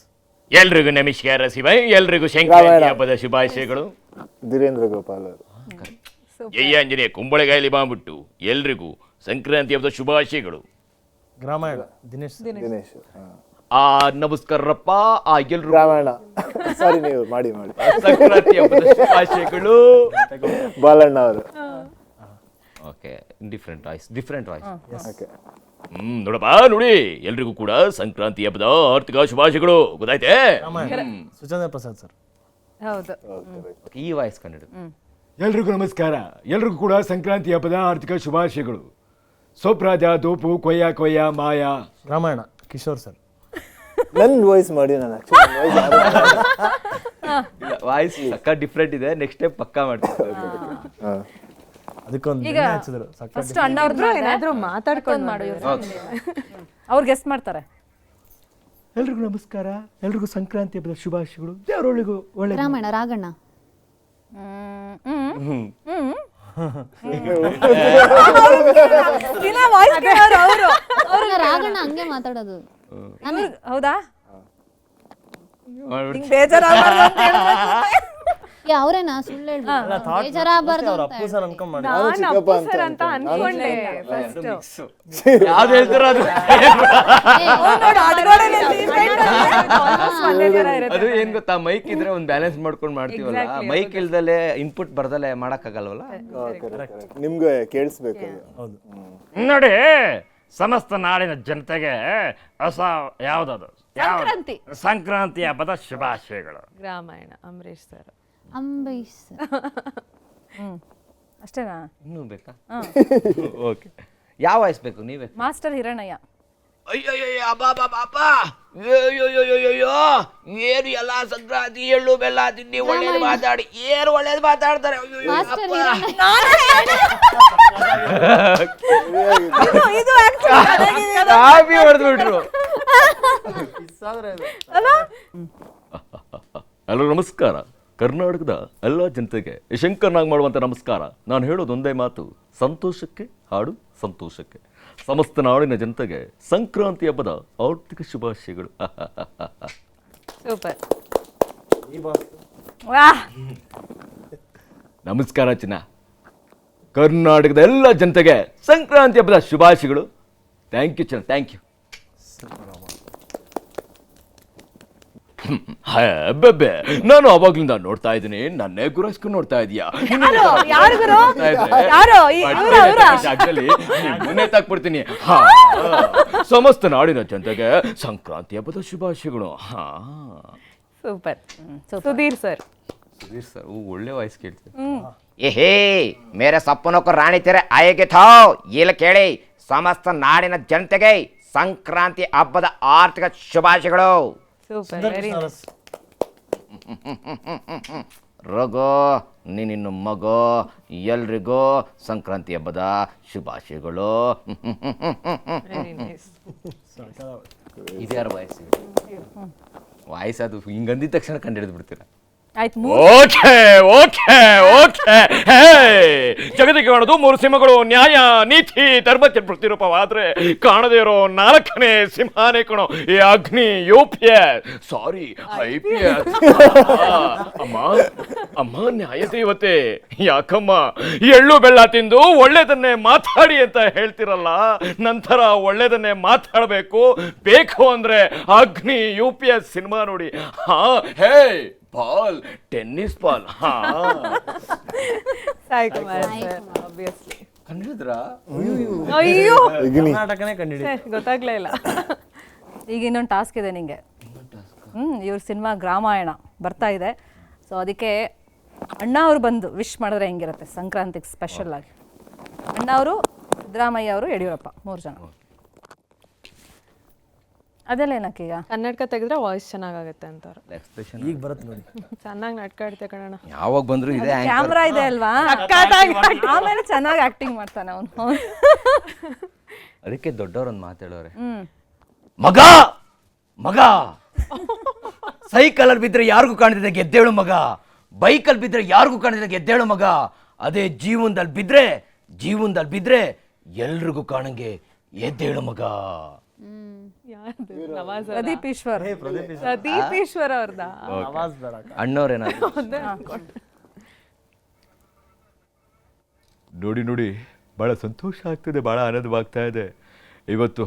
Speaker 8: ಎಲ್ರಿಗೂ ನಮಸ್ಕಾರ ಶಿವೈ, ಎಲ್ರಿಗೂ ಸಂಕ್ರಾಂತಿ ಹಬ್ಬದ ಶುಭಾಶಯಗಳು.
Speaker 6: ಧೀರೇಂದ್ರ ಗೋಪಾಲ್ ಅವರು.
Speaker 8: ಜಯ ಆಂಜನೇಯ ಕುಂಬಳಗಾಯಲಿ ಬಾಂಬಿಟ್ಟು ಎಲ್ರಿಗೂ ಸಂಕ್ರಾಂತಿ ಹಬ್ಬದ ಶುಭಾಶಯಗಳು.
Speaker 3: ಗ್ರಾಮಾಯಣ ದಿನೇಶ್.
Speaker 8: ನಮಸ್ಕಾರಪ್ಪ ಎಲ್ರು
Speaker 6: ರಾಮಾಯಣ ಸಾರಿ ನೀವು ಮಾಡಿ
Speaker 8: ಸಂಕ್ರಾಂತಿ ಹಬ್ಬದ ಶುಭಾಶಯಗಳು.
Speaker 6: ಬಾಲಣ್ಣ ಅವರು.
Speaker 5: ಓಕೆ ಡಿಫ್ರೆಂಟ್ ವಾಯ್ಸ್
Speaker 6: ಓಕೆ
Speaker 8: ನೋಡಪ್ಪ ನೋಡಿ, ಎಲ್ರಿಗೂ ಕೂಡ ಸಂಕ್ರಾಂತಿ ಹಬ್ಬದ ಆರ್ಥಿಕ ಶುಭಾಶಯಗಳು. ಗೊತ್ತಾಯ್ತೆ?
Speaker 3: ಸುಚೇಂದ್ರ ಪ್ರಸಾದ್ ಸರ್.
Speaker 4: ಹೌದು.
Speaker 5: ಈ ವಾಯ್ಸ್ ಕಂಡಿಡು.
Speaker 8: ಎಲ್ರಿಗೂ ನಮಸ್ಕಾರ. ಎಲ್ರಿಗೂ ಕೂಡ ಸಂಕ್ರಾಂತಿ ಹಬ್ಬದ ಆರ್ಥಿಕ ಶುಭಾಶಯಗಳು. ಸೋಪ್ರಾಜ ದೋಪು ಕೊಯ್ಯ ಕೊಯ್ಯ ಮಾಯಾ.
Speaker 3: ರಾಮಾಯಣ ಕಿಶೋರ್ ಸರ್.
Speaker 6: ನನ್ನ ವಾಯ್ಸ್ ಮಾಡಿ ನಾನು
Speaker 5: ವಾಯ್ಸ್ ಪಕ್ಕ ಡಿಫ್ರೆಂಟ್ ಇದೆ. ನೆಕ್ಸ್ಟ್ ಟೈಮ್ ಪಕ್ಕಾ ಮಾಡ್ತೀನಿ.
Speaker 3: ಅದಕ್ಕೊಂದು
Speaker 1: ಈಗ
Speaker 3: ಹಚ್ಚಿದ್ರು
Speaker 1: ಫಸ್ಟ್ ಅಣ್ಣ ಅವ್ರದ್ದು
Speaker 4: ಏನಾದ್ರೂ ಮಾತಾಡ್ಕೊಂಡು
Speaker 1: ಮಾಡು ಅವ್ರು ಗೆಸ್ಟ್ ಮಾಡ್ತಾರೆ.
Speaker 8: ಎಲ್ರಿಗೂ ನಮಸ್ಕಾರ. ಎಲ್ರಿಗೂ ಸಂಕ್ರಾಂತಿ ಹಬ್ಬದ ಶುಭಾಶಯಗಳು. ದೇವರೊಳಗೂ ಒಳ್ಳೆ
Speaker 2: ರಾಮಾಯಣ ರಾಘಣ್ಣ. ಅವ್ರನ್ನ ರಾಘಣ್ಣ ಹಂಗೆ ಮಾತಾಡೋದು.
Speaker 1: ಹೌದಾ? ಬೇಜಾರಾಗ್ಬಾರ್ದು ಅಂತ ಹೇಳಿದ್ರೆ
Speaker 2: ಅವ್ರೇನಾ ಸುಳ್ಳು ಹೇಳ್ಬಿಟ್ಟು ಬೇಜಾರಾಗಬಾರ್ದು
Speaker 3: ಅವ್ರ
Speaker 2: ಅಂತ
Speaker 3: ಅಪ್ಪು ಸರ್ ಅನ್ಕೊಂಡ್ ಮಾಡಿ.
Speaker 4: ನಾನು ಅಪ್ಪು ಸರ್ ಅಂತ ಅನ್ಕೊಂಡೆ ಫಸ್ಟ್.
Speaker 8: ಯಾವ್ದು ಹೇಳ್ತಾರ ಅದು ಅದು ಏನ್ ಗೊತ್ತಾ, ಮೈಕ್ ಇದ್ರೆ ಒಂದ್ ಬ್ಯಾಲೆನ್ಸ್ ಮಾಡ್ಕೊಂಡು ಮಾಡ್ತೀವಲ್ಲ, ಮೈಕ್ ಇಲ್ದಲೆ ಇನ್ಪುಟ್ ಬರ್ದಲೆ ಮಾಡಕ್ಕಾಗಲ್ವಲ್ಲ.
Speaker 6: ನಿಮ್ಗೆ ಕೇಳಿಸ್ಬೇಕು ಅದು.
Speaker 3: ಹೌದು.
Speaker 9: ನೋಡಿ, ಸಮಸ್ತ ನಾಡಿನ ಜನತೆಗೆ ಹೊಸ ಯಾವ್ದದು ಸಂಕ್ರಾಂತಿ ಹಬ್ಬದ ಶುಭಾಶಯಗಳು.
Speaker 4: ರಾಮಾಯಣ ಅಂಬರೀಶ್ ಸರ್.
Speaker 2: ಅಂಬರೀಶ್
Speaker 1: ಅಷ್ಟೇನಾ?
Speaker 5: ಇನ್ನೂ ಬೇಕಾ? ಓಕೆ. ಯಾವ ವಾಯ್ಸ್ ಬೇಕು ನೀವೇ?
Speaker 1: ಮಾಸ್ಟರ್ ಹಿರಣ್ಣಯ್ಯ.
Speaker 9: ಏನು ಎಲ್ಲ ಸಂಕ್ರಾಂತಿ ಎಳ್ಳು ಬೆಲ್ಲ ತಿಂಡಿ ಒಳ್ಳೇದು ಮಾತಾಡಿ ಏನು ಒಳ್ಳೇದು ಮಾತಾಡ್ತಾರೆ.
Speaker 5: ಕಾಪಿ ಹೊಡೆದ್ಬಿಟ್ರು.
Speaker 8: ಹಲೋ, ನಮಸ್ಕಾರ. ಕರ್ನಾಟಕದ ಎಲ್ಲ ಜನತೆಗೆ ಶಂಕರ್ನಾಗ್ ಮಾಡುವಂಥ ನಮಸ್ಕಾರ. ನಾನು ಹೇಳೋದು ಒಂದೇ ಮಾತು, ಸಂತೋಷಕ್ಕೆ ಹಾಡು ಸಂತೋಷಕ್ಕೆ. ಸಮಸ್ತ ನಾಡಿನ ಜನತೆಗೆ ಸಂಕ್ರಾಂತಿ ಹಬ್ಬದ ಆರ್ಥಿಕ ಶುಭಾಶಯಗಳು.
Speaker 4: ಸೂಪರ್.
Speaker 8: ನಮಸ್ಕಾರ ಚಿನ್ನ. ಕರ್ನಾಟಕದ ಎಲ್ಲ ಜನತೆಗೆ ಸಂಕ್ರಾಂತಿ ಹಬ್ಬದ ಶುಭಾಶಯಗಳು. ಥ್ಯಾಂಕ್ ಯು ಚಿನ್ನ, ಥ್ಯಾಂಕ್ ಯು. ಬೆಬ್ಬೆ, ನಾನು ಅವಾಗ್ಲಿಂದ ನೋಡ್ತಾ ಇದ್ದೀನಿ, ನನ್ನೇ ಗುರಾಯಿಸ್ಕೊಂಡು ನೋಡ್ತಾ ಇದೀಯಾ. ಮುನ್ನೆ ತಾಕ್ಬಿಡ್ತೀನಿ. ಸಮಸ್ತ ನಾಡಿನ ಜನತೆಗೆ ಸಂಕ್ರಾಂತಿ ಹಬ್ಬದ ಶುಭಾಶಯಗಳು.
Speaker 4: Super. Sudhir sir.
Speaker 5: Sudhir sir ಒಳ್ಳೆ ವಾಯ್ಸ್ ಕೇಳ್ತೀವಿ.
Speaker 9: ಏಹೇ ಮೇರೆ ಸಪ್ಪನೋಕ ರಾಣಿ ತೆರೆ ಆಯಗೆ ಥೋ ಇಲ್ಲ ಕೇಳಿ, ಸಮಸ್ತ ನಾಡಿನ ಜನತೆಗೆ ಸಂಕ್ರಾಂತಿ ಹಬ್ಬದ ಆರ್ಥಿಕ ಶುಭಾಶಯಗಳು.
Speaker 4: ಸೂಪರ್. Very nice.
Speaker 9: ರಘು ನೀನಿನ್ನು ಮಗು, ಎಲ್ರಿಗೂ ಸಂಕ್ರಾಂತಿ ಹಬ್ಬದ ಶುಭಾಶಯಗಳು.
Speaker 4: Very nice.
Speaker 5: ಇದ್ಯಾರ ವಾಯ್ಸ್? ವಾಯ್ಸ್ ಅದು ಹಿಂಗಂದಿದ ತಕ್ಷಣ ಕಂಡು ಹಿಡಿದು ಬಿಡ್ತೀರಾ?
Speaker 1: ಆಯ್ತು.
Speaker 8: Okay okay okay. ಜಗತ್ತಿಗೆ ಕಾಣೋದು ಮೂರು ಸಿಂಹಗಳು, ನ್ಯಾಯ ನೀತಿ ಧರ್ಮಕ್ಕೆ ಪ್ರತಿರೂಪವಾದ್ರೆ ಕಾಣದೇ ಇರೋ ನಾಲ್ಕನೇ ಸಿಂಹನೇ ಕಣೋ ಈ ಅಗ್ನಿ UPS, ಸಾರಿ IPS. ಅಮ್ಮ ಅಮ್ಮ ನ್ಯಾಯ ದೇವತೆ, ಯಾಕಮ್ಮ ಎಳ್ಳು ಬೆಲ್ಲ ತಿಂದು ಒಳ್ಳೇದನ್ನೇ ಮಾತಾಡಿ ಅಂತ ಹೇಳ್ತಿರಲ್ಲ, ನಂತರ ಒಳ್ಳೇದನ್ನೇ ಮಾತಾಡಬೇಕು. ಬೇಕು ಅಂದ್ರೆ ಅಗ್ನಿ UPS ಸಿನಿಮಾ ನೋಡಿ. Hey ball, tennis ball.
Speaker 4: Sai Kumar sir obviously.
Speaker 5: ಕಂಡಿದ್ರಾ?
Speaker 1: ಅಯ್ಯೋ,
Speaker 3: ಕರ್ನಾಟಕನೇ ಕಂಡಿಡಿ.
Speaker 4: ಗೊತ್ತಾಗ್ಲೇ ಇಲ್ಲ.
Speaker 1: ಈಗ ಇನ್ನೊಂದು ಟಾಸ್ಕ್ ಇದೆ ನಿಂಗೆ. ಇವ್ರ ಸಿನಿಮಾ ಗ್ರಾಮಾಯಣ ಬರ್ತಾ ಇದೆ. ಸೊ ಅದಕ್ಕೆ ಅಣ್ಣ ಅವರು ಬಂದು ವಿಶ್ ಮಾಡಿದ್ರೆ ಹೆಂಗಿರುತ್ತೆ ಸಂಕ್ರಾಂತಿಗೆ ಸ್ಪೆಷಲ್ ಆಗಿ? ಅಣ್ಣ ಅವರು, ಸಿದ್ದರಾಮಯ್ಯ ಅವರು, ಯಡಿಯೂರಪ್ಪ, 3 ಜನ. ಅದೆಲ್ಲ ಏನಕ್ಕೆ ಈಗ
Speaker 4: ಕನ್ನಡಕ ತೆಗೆದ್ರೆ ವಾಯ್ಸ್ ಚೆನ್ನಾಗಾಗುತ್ತೆ ಅಂತಾರೆ.
Speaker 3: ಈಗ ಬರುತ್ತೆ ನೋಡಿ.
Speaker 4: ಚೆನ್ನಾಗಿ ನಾಟಕ ಆಡ್ತೆ ಕಣಣ್ಣ.
Speaker 5: ಯಾವಾಗ ಬಂದ್ರು ಇದೆ
Speaker 1: ಕ್ಯಾಮ್ರಾ ಇದೆ ಅಲ್ವಾ, ಆಮೇಲೆ ಚೆನ್ನಾಗಿ ಆಕ್ಟಿಂಗ್ ಮಾಡ್ತಾನೆ ಅವನು.
Speaker 5: ಅದಕ್ಕೆ ದೊಡ್ಡವ್ರೊಂದು ಮಾತಾಡೋರೆ,
Speaker 9: ಮಗ ಮಗ ಸೈಕಲ್ ಅಲ್ಲಿ ಬಿದ್ರೆ ಯಾರಿಗೂ ಕಾಣ್ತಿದೆ ಗೆದ್ದೇಳು ಮಗ, ಬೈಕಲ್ಲಿ ಬಿದ್ರೆ ಯಾರಿಗೂ ಕಾಣ್ತಿದೆ ಗೆದ್ದೇಳು ಮಗ, ಅದೇ ಜೀವನದಲ್ಲಿ ಬಿದ್ರೆ ಎಲ್ರಿಗೂ ಕಾಣಂಗೆ ಎದ್ದೇಳು ಮಗ.
Speaker 1: ಪ್ರದೀಪ್ ಈಶ್ವರ್.
Speaker 4: ಪ್ರದೀಪ್ ಈಶ್ವರ್ ಅವ್ರದಾ?
Speaker 5: ಅಣ್ಣವ್ರೇನಾದ್ರು
Speaker 8: ನೋಡಿ ಭಾಳ ಸಂತೋಷ ಆಗ್ತದೆ, ಭಾಳ ಆನಂದವಾಗ್ತಾ ಇದೆ. ಇವತ್ತು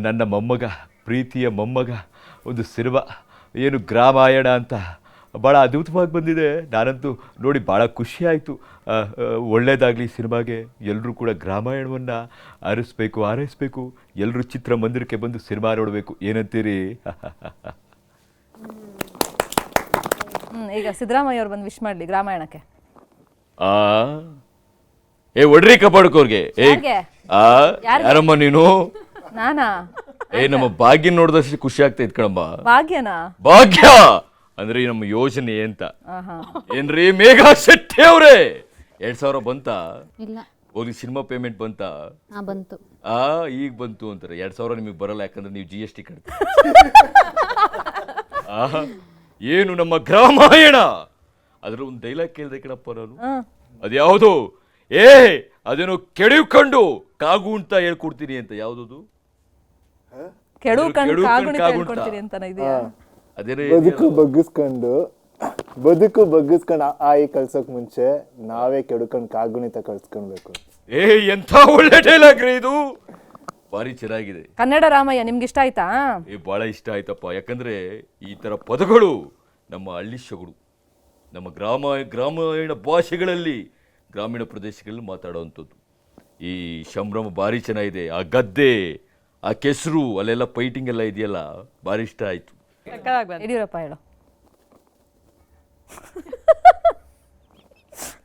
Speaker 8: ನನ್ನ ಮೊಮ್ಮಗ ಪ್ರೀತಿಯ ಮೊಮ್ಮಗ ಒಂದು ಸಿನಿಮಾ ಏನು ಗ್ರಾಮಾಯಣ ಅಂತ ಭಾಳ ಅದ್ಭುತವಾಗಿ ಬಂದಿದೆ. ನಾನಂತೂ ನೋಡಿ ಭಾಳ ಖುಷಿ ಆಯಿತು. ಒಳ್ಳೆಯದಾಗಲಿ ಸಿನಿಮಾಗೆ. ಎಲ್ಲರೂ ಕೂಡ ಗ್ರಾಮಾಯಣವನ್ನು ಆರೈಸಬೇಕು. ಎಲ್ಲರೂ ಚಿತ್ರಮಂದಿರಕ್ಕೆ ಬಂದು ಸಿನಿಮಾ ನೋಡಬೇಕು. ಏನಂತೀರಿ?
Speaker 1: ಈಗ ಸಿದ್ದರಾಮಯ್ಯ ಅವ್ರು ಬಂದು ವಿಶ್ ಮಾಡಲಿ ಗ್ರಾಮಾಯಣಕ್ಕೆ.
Speaker 8: ಒಡ್ರಿ ಕಪಾಡ್ಕೋರ್ಗೆ. ಯಾರಮ್ಮ ನೀನು?
Speaker 1: ನಾನಾ?
Speaker 8: ನಮ್ಮ ಭಾಗ್ಯ ನೋಡಿದಷ್ಟು ಖುಷಿ ಆಗ್ತೈತ್ ಕಣಮ್ಮ.
Speaker 1: ಭಾಗ್ಯನಾ?
Speaker 8: ಭಾಗ್ಯ ಅಂದ್ರೆ ನಮ್ಮ ಯೋಜನೆ ಅಂತ. ಏನ್ರಿ ಮೇಘಾ ಶೆಟ್ಟಿ ಅವ್ರೆ, 2000 ಬಂತಾ?
Speaker 2: ಇಲ್ಲ.
Speaker 8: ಹೋಗಿ ಸಿನಿಮಾ ಪೇಮೆಂಟ್ ಬಂತಾ?
Speaker 2: ಬಂತು.
Speaker 8: ಈಗ ಬಂತು ಅಂತಾರೆ. 2000 ನಿಮಗೆ ಬರಲ್ಲ, ಯಾಕಂದ್ರೆ ನೀವು GST ಕಟ್ತೀರಿ. ಏನು ನಮ್ಮ ಗ್ರಾಮಾಯಣ ಅದ್ರ ಒಂದು ಡೈಲಾಗ್ ಕೇಳಿದೆ ಕಣಪ್ಪ ನಾನು. ಅದ್ಯಾವುದು? ಅದೇನೋ ಕೆಡಿಕೊಂಡು ಕಾಗು ಅಂತ ಹೇಳ್ಕೊಡ್ತೀನಿ ಅಂತ. ಯಾವ್ದು?
Speaker 6: ಬದುಕು ಬಗ್ಗಿಸ್ಕೊಂಡು ಆಯಿ ಕಳ್ಸೋಕ್ ಮುಂಚೆ ನಾವೇ ಕೆಡ್ಕೊಂಡು ಕಾಗುಣಿತ ಕಳ್ಸ್ಕೊಳ್ಬೇಕು.
Speaker 8: ಎಂಥ ಒಳ್ಳೆ ಡೈಲಾಗ್ ರೀ ಇದು. ಭಾರಿ ಚೆನ್ನಾಗಿದೆ.
Speaker 1: ಕನ್ನಡ ರಾಮಯ್ಯ ನಿಮ್ಗೆ ಇಷ್ಟ ಆಯ್ತಾ?
Speaker 8: ಬಹಳ ಇಷ್ಟ ಆಯ್ತಪ್ಪ. ಯಾಕಂದ್ರೆ ಈ ತರ ಪದಗಳು ನಮ್ಮ ಹಳ್ಳಿ ಸೊಗಡು, ನಮ್ಮ ಗ್ರಾಮೀಣ ಭಾಷೆಗಳಲ್ಲಿ, ಗ್ರಾಮೀಣ ಪ್ರದೇಶಗಳಲ್ಲಿ ಮಾತಾಡುವಂಥದ್ದು. ಈ ಸಂಭ್ರಮ ಭಾರಿ ಚೆನ್ನಾಗಿದೆ. ಆ ಗದ್ದೆ, ಆ ಕೆಸರು, ಅಲ್ಲೆಲ್ಲ ಫೈಟಿಂಗ್ ಎಲ್ಲ ಇದೆಯಲ್ಲ, ಭಾರಿ ಇಷ್ಟ ಆಯ್ತು.
Speaker 1: ಯಡಿಯೂರಪ್ಪ ಹೇಳು.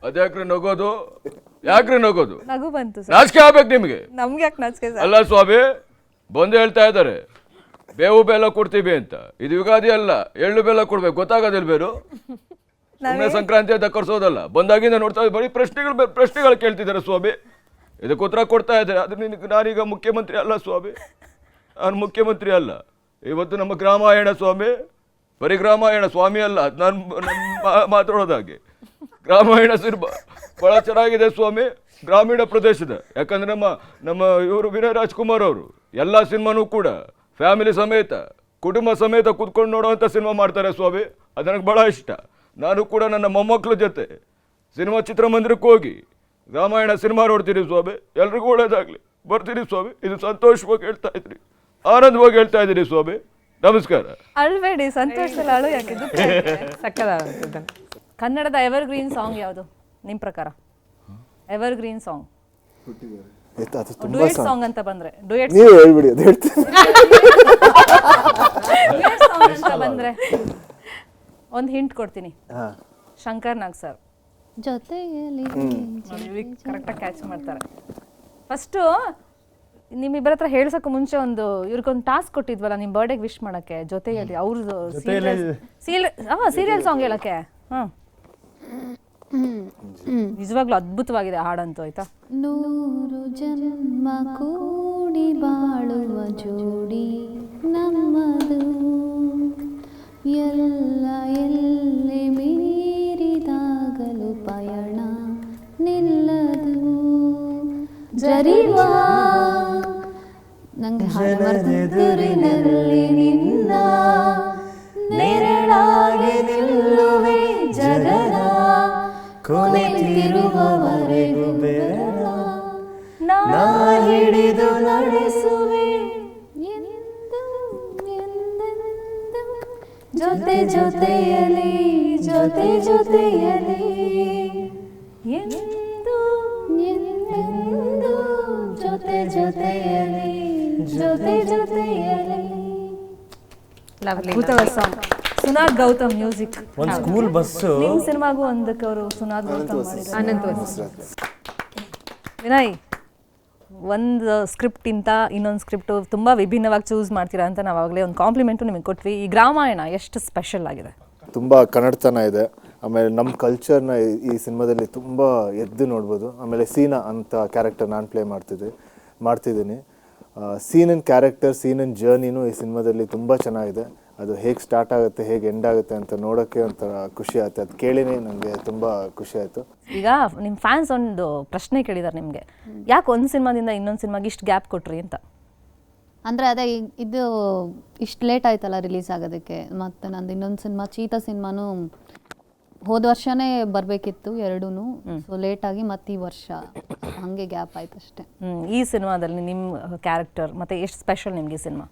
Speaker 8: ಅದ್ಯಾಕ್ರೆ ನಗೋದು? ಯಾಕ್ರೆ ನಗೋದು?
Speaker 1: ನಗು ಬಂತು.
Speaker 8: ನಾಚಿಕೆ ಆಗ್ಬೇಕು ನಿಮ್ಗೆ.
Speaker 1: ನಮ್ಗೆ ಯಾಕೆ ನಾಚಿಕೆ?
Speaker 8: ಅಲ್ಲ ಸ್ವಾಮಿ, ಬಂದು ಹೇಳ್ತಾ ಇದ್ದಾರೆ ಬೇವು ಬೆಲ್ಲ ಕೊಡ್ತೀವಿ ಅಂತ. ಇದು ಯುಗಾದಿ ಅಲ್ಲ, ಎಳ್ಳು ಬೆಲ್ಲ ಕೊಡ್ಬೇಕು. ಗೊತ್ತಾಗೋದಿಲ್ಲ ಬೇರು. ಸುಮ್ಮನೆ ಸಂಕ್ರಾಂತಿ ಅಂತ ಕರ್ಸೋದಲ್ಲ. ಬಂದಾಗಿಂದ ನೋಡ್ತಾ ಬರೀ ಪ್ರಶ್ನೆಗಳು ಕೇಳ್ತಿದ್ದಾರೆ ಸ್ವಾಮಿ. ಇದಕ್ಕೆ ಉತ್ತರ ಕೊಡ್ತಾ ಇದ್ದಾರೆ. ಅದು ನಾನೀಗ ಮುಖ್ಯಮಂತ್ರಿ ಅಲ್ಲ ಸ್ವಾಮಿ, ನಾನು ಮುಖ್ಯಮಂತ್ರಿ ಅಲ್ಲ. ಇವತ್ತು ನಮ್ಮ ಗ್ರಾಮಾಯಣ ಸ್ವಾಮಿ, ಬರೀ ಗ್ರಾಮಾಯಣ ಸ್ವಾಮಿ ಅಲ್ಲ, ನಾನು ಮಾತಾಡೋದಾಗೆ ಗ್ರಾಮಾಯಣ ಸಿನಿಮಾ ಭಾಳ ಚೆನ್ನಾಗಿದೆ ಸ್ವಾಮಿ. ಗ್ರಾಮೀಣ ಪ್ರದೇಶದ, ಯಾಕಂದ್ರೆ ನಮ್ಮ ಇವರು ವಿನಯ್ ರಾಜ್ಕುಮಾರ್ ಅವರು ಎಲ್ಲ ಸಿನಿಮಾನೂ ಕೂಡ ಫ್ಯಾಮಿಲಿ ಸಮೇತ, ಕುಟುಂಬ ಸಮೇತ ಕೂತ್ಕೊಂಡು ನೋಡೋವಂಥ ಸಿನಿಮಾ ಮಾಡ್ತಾರೆ ಸ್ವಾಮಿ. ಅದು ನನಗೆ ಭಾಳ ಇಷ್ಟ. ನಾನು ಕೂಡ ನನ್ನ ಮೊಮ್ಮಕ್ಕಳ ಜೊತೆ ಸಿನಿಮಾ ಚಿತ್ರಮಂದಿರಕ್ಕೆ ಹೋಗಿ ರಾಮಾಯಣ ಸಿನಿಮಾ ನೋಡ್ತೀನಿ ಸ್ವಾಮಿ. ಎಲ್ರಿಗೂ ಒಳ್ಳೇದಾಗಲಿ. ಬರ್ತೀನಿ ಸ್ವಾಮಿ. ಇದು ಸಂತೋಷವಾಗಿ ಹೇಳ್ತಾ ಇದ್ರಿ, ಆನಂದವಾಗಿ ಹೇಳ್ತಾ ಇದ್ದೀನಿ ಸ್ವಾಮಿ. ನಮಸ್ಕಾರ.
Speaker 1: ಅಳ್ಬೇಡಿ, ಸಂತೋಷದಲ್ಲಿ ಅಳು ಯಾಕಿದ್ದು. ಕನ್ನಡದ ಎವರ್ಗ್ರೀನ್ ಸಾಂಗ್ ಯಾವುದು ನಿಮ್ಮ ಪ್ರಕಾರ? ಎವರ್ಗ್ರೀನ್ ಸಾಂಗ್, ಡುಯೆಟ್ ಸಾಂಗ್ ಅಂತ ಬಂದ್ರೆ, ಡುಯೆಟ್
Speaker 6: ನೀವು ಹೇಳ್ಬಿಡಿ, ಅದು ಹೇಳ್ತೀನಿ.
Speaker 1: ಸಾಂಗ್ ಅಂತ ಬಂದ್ರೆ ಒಂದು ಹಿಂಟ್ ಕೊಡ್ತೀನಿ. ಶಂಕರ್ ನಾಗ್ ಸರ್
Speaker 2: ಜೊತೆಯಲ್ಲಿ
Speaker 1: ಕರೆಕ್ಟಾಗಿ ಕ್ಯಾಚ್ ಮಾಡ್ತಾರೆ. ಫಸ್ಟು ನಿಮ್ಮಿಬ್ಬರ ಹತ್ರ ಹೇಳ್ಸೋಕೆ ಮುಂಚೆ ಇವ್ರಿಗೊಂದು ಟಾಸ್ಕ್ ಕೊಟ್ಟಿದ್ವಲ್ಲ ನಿಮ್ಮ ಬರ್ಡೇಗೆ ವಿಶ್ ಮಾಡೋಕ್ಕೆ, ಜೊತೆಯಲ್ಲಿ ಅವ್ರದ್ದು ಸೀರಿಯಲ್ ಸಾಂಗ್ ಹೇಳಕ್ಕೆ. ನಿಜವಾಗ್ಲೂ ಅದ್ಭುತವಾಗಿದೆ ಹಾಡಂತೂ. ಆಯ್ತಾ?
Speaker 2: 100 ಜನ್ಮ ಕೂಡಿ ಬಾಳುವ ಜೋಡಿ ನಮ್ಮದು, ಎಲ್ಲ ಎಲ್ಲಿ ಮೀರಿದಾಗಲು ಪಯಣ ನಿಲ್ಲದು. ಜರಿವಾ ನಂಗೆ ಹಾಡುತ್ತಿರಿನಲ್ಲಿ ನಿನ್ನ ನೆರಳಾಗಿ ನಿಲ್ಲುವೆ ಜಗದ ಕೊನೆತಿರುವವರೆಗೂ ಬೆರಳ ನಾ ಹಿಡಿದು ನಡೆಸುವೆ ಎಂದು ಎಂದೆಂದು ಜೊತೆ ಜೊತೆಯಲಿ ಜೊತೆ ಜೊತೆಯಲಿ ಎಂದು ಎಂದೆಂದು ಜೊತೆ ಜೊತೆಯಲಿ ಜೊತೆ ಜೊತೆಯಲಿ.
Speaker 1: ಅದ್ಭುತವಾದ ಸಾಂಗ್. ಸುನಾದ್ ಗೌತಮ್ ಮ್ಯೂಸಿಕ್.
Speaker 3: ಒಂದು ಸ್ಕೂಲ್ ಬಸ್ಸು
Speaker 1: ನಿಮ್ಮ ಸಿನಿಮಾಗೂ ಒಂದಕ್ಕೆ ಅವರು ಸುನಾದ್ ಗೌತಮ್ ಮಾಡಿದ್ದಾರೆ. ವಿನಯ್, ಒಂದು ಸ್ಕ್ರಿಪ್ಟಿಂತ ಇನ್ನೊಂದು ಸ್ಕ್ರಿಪ್ಟು ತುಂಬ ವಿಭಿನ್ನವಾಗಿ ಚೂಸ್ ಮಾಡ್ತೀರಾ ಅಂತ ನಾವು ಆವಾಗಲೇ ಒಂದು ಕಾಂಪ್ಲಿಮೆಂಟು ನಿಮಗೆ ಕೊಟ್ವಿ. ಈ ಗ್ರಾಮಾಯಣ ಎಷ್ಟು ಸ್ಪೆಷಲ್ ಆಗಿದೆ? ತುಂಬ
Speaker 6: ಕನ್ನಡತನ ಇದೆ. ಆಮೇಲೆ ನಮ್ಮ ಕಲ್ಚರ್ನ ಈ ಸಿನಿಮಾದಲ್ಲಿ ತುಂಬ ಎದ್ದು ನೋಡ್ಬೋದು. ಆಮೇಲೆ ಸೀನಾ ಅಂತ ಕ್ಯಾರೆಕ್ಟರ್ ನಾನು ಪ್ಲೇ ಮಾಡ್ತಿದ್ದೀನಿ. ಸೀನನ್ ಕ್ಯಾರೆಕ್ಟರ್, ಸೀನನ್ ಜರ್ನಿನೂ ಈ ಸಿನಿಮಾದಲ್ಲಿ ತುಂಬ ಚೆನ್ನಾಗಿದೆ. ಅದು ಹೇಗೆ ಸ್ಟಾರ್ಟ್ ಆಗುತ್ತೆ, ಹೇಗೆ ಎಂಡ್ ಆಗುತ್ತೆ ಅಂತ ನೋಡೋಕ್ಕೆ ಒಂಥರ ಖುಷಿ ಆಗುತ್ತೆ. ಅದು ಕೇಳಿನೇ ನನಗೆ ತುಂಬ ಖುಷಿ ಆಯಿತು.
Speaker 1: ಈಗ ನಿಮ್ಮ ಫ್ಯಾನ್ಸ್ ಒಂದು ಪ್ರಶ್ನೆ ಕೇಳಿದ್ದಾರೆ ನಿಮಗೆ, ಯಾಕೆ ಒಂದು ಸಿನಿಮಾದಿಂದ ಇನ್ನೊಂದು ಸಿನಿಮಾಗೆ ಇಷ್ಟು ಗ್ಯಾಪ್ ಕೊಟ್ರಿ ಅಂತ.
Speaker 2: ಅಂದರೆ ಅದೇ ಇದು ಇಷ್ಟು ಲೇಟ್ ಆಯ್ತಲ್ಲ ರಿಲೀಸ್ ಆಗೋದಕ್ಕೆ. ಮತ್ತು ನಂದು ಇನ್ನೊಂದು ಸಿನಿಮಾ ಚೀತಾ ಸಿನಿಮಾನು ಹೋದ ವರ್ಷನೇ ಬರಬೇಕಿತ್ತು ಎರಡೂ. ಸೊ ಲೇಟಾಗಿ ಮತ್ತು ಈ ವರ್ಷ ಹಾಗೆ ಗ್ಯಾಪ್ ಆಯ್ತು ಅಷ್ಟೇ.
Speaker 1: ಈ ಸಿನಿಮಾದಲ್ಲಿ ನಿಮ್ಮ ಕ್ಯಾರೆಕ್ಟರ್ ಮತ್ತು ಎಷ್ಟು ಸ್ಪೆಷಲ್ ನಿಮಗೆ ಸಿನಿಮಾ?